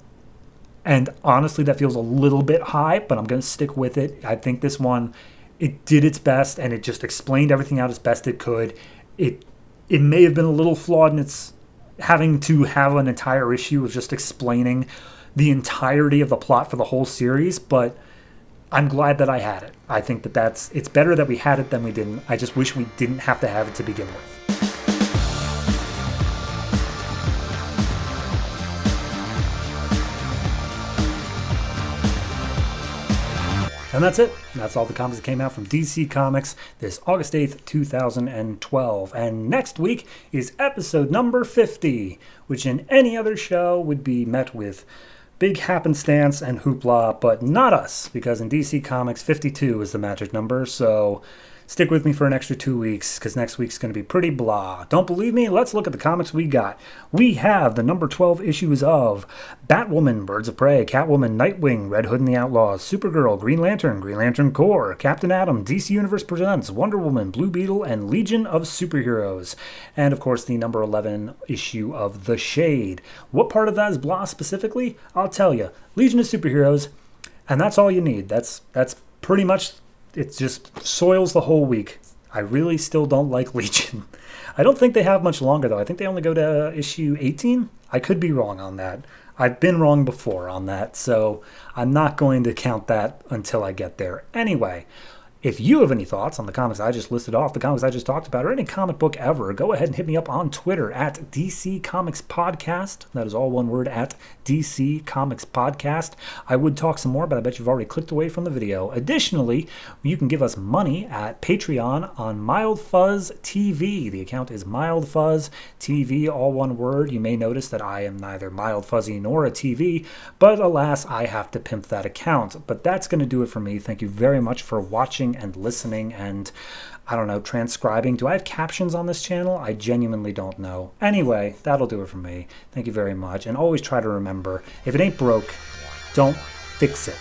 And honestly, that feels a little bit high, but I'm going to stick with it. I think this one, it did its best, and it just explained everything out as best it could. It may have been a little flawed in its having to have an entire issue of just explaining the entirety of the plot for the whole series, but I'm glad that I had it. I think it's better that we had it than we didn't. I just wish we didn't have to have it to begin with. And that's it. That's all the comics that came out from DC Comics this August 8th, 2012. And next week is episode number 50, which in any other show would be met with big happenstance and hoopla, but not us, because in DC Comics, 52 is the magic number, so stick with me for an extra 2 weeks, because next week's going to be pretty blah. Don't believe me? Let's look at the comics we got. We have the number 12 issues of Batwoman, Birds of Prey, Catwoman, Nightwing, Red Hood and the Outlaws, Supergirl, Green Lantern Corps, Captain Atom, DC Universe Presents, Wonder Woman, Blue Beetle, and Legion of Superheroes. And, of course, the number 11 issue of The Shade. What part of that is blah specifically? I'll tell you. Legion of Superheroes, and that's all you need. That's pretty much... It just soils the whole week. I really still don't like Legion. I don't think they have much longer, though. I think they only go to issue 18. I could be wrong on that. I've been wrong before on that, so I'm not going to count that until I get there. Anyway, if you have any thoughts on the comics I just listed off, the comics I just talked about, or any comic book ever, go ahead and hit me up on Twitter at DC Comics Podcast. That is all one word, at DC Comics Podcast. I would talk some more, but I bet you've already clicked away from the video. Additionally, you can give us money at Patreon on Mild Fuzz TV. The account is Mild Fuzz TV, all one word. You may notice that I am neither Mild Fuzzy nor a TV, but alas, I have to pimp that account. But that's going to do it for me. Thank you very much for watching and listening and, I don't know, transcribing. Do I have captions on this channel? I genuinely don't know. Anyway, that'll do it for me. Thank you very much. And always try to remember, if it ain't broke, don't fix it.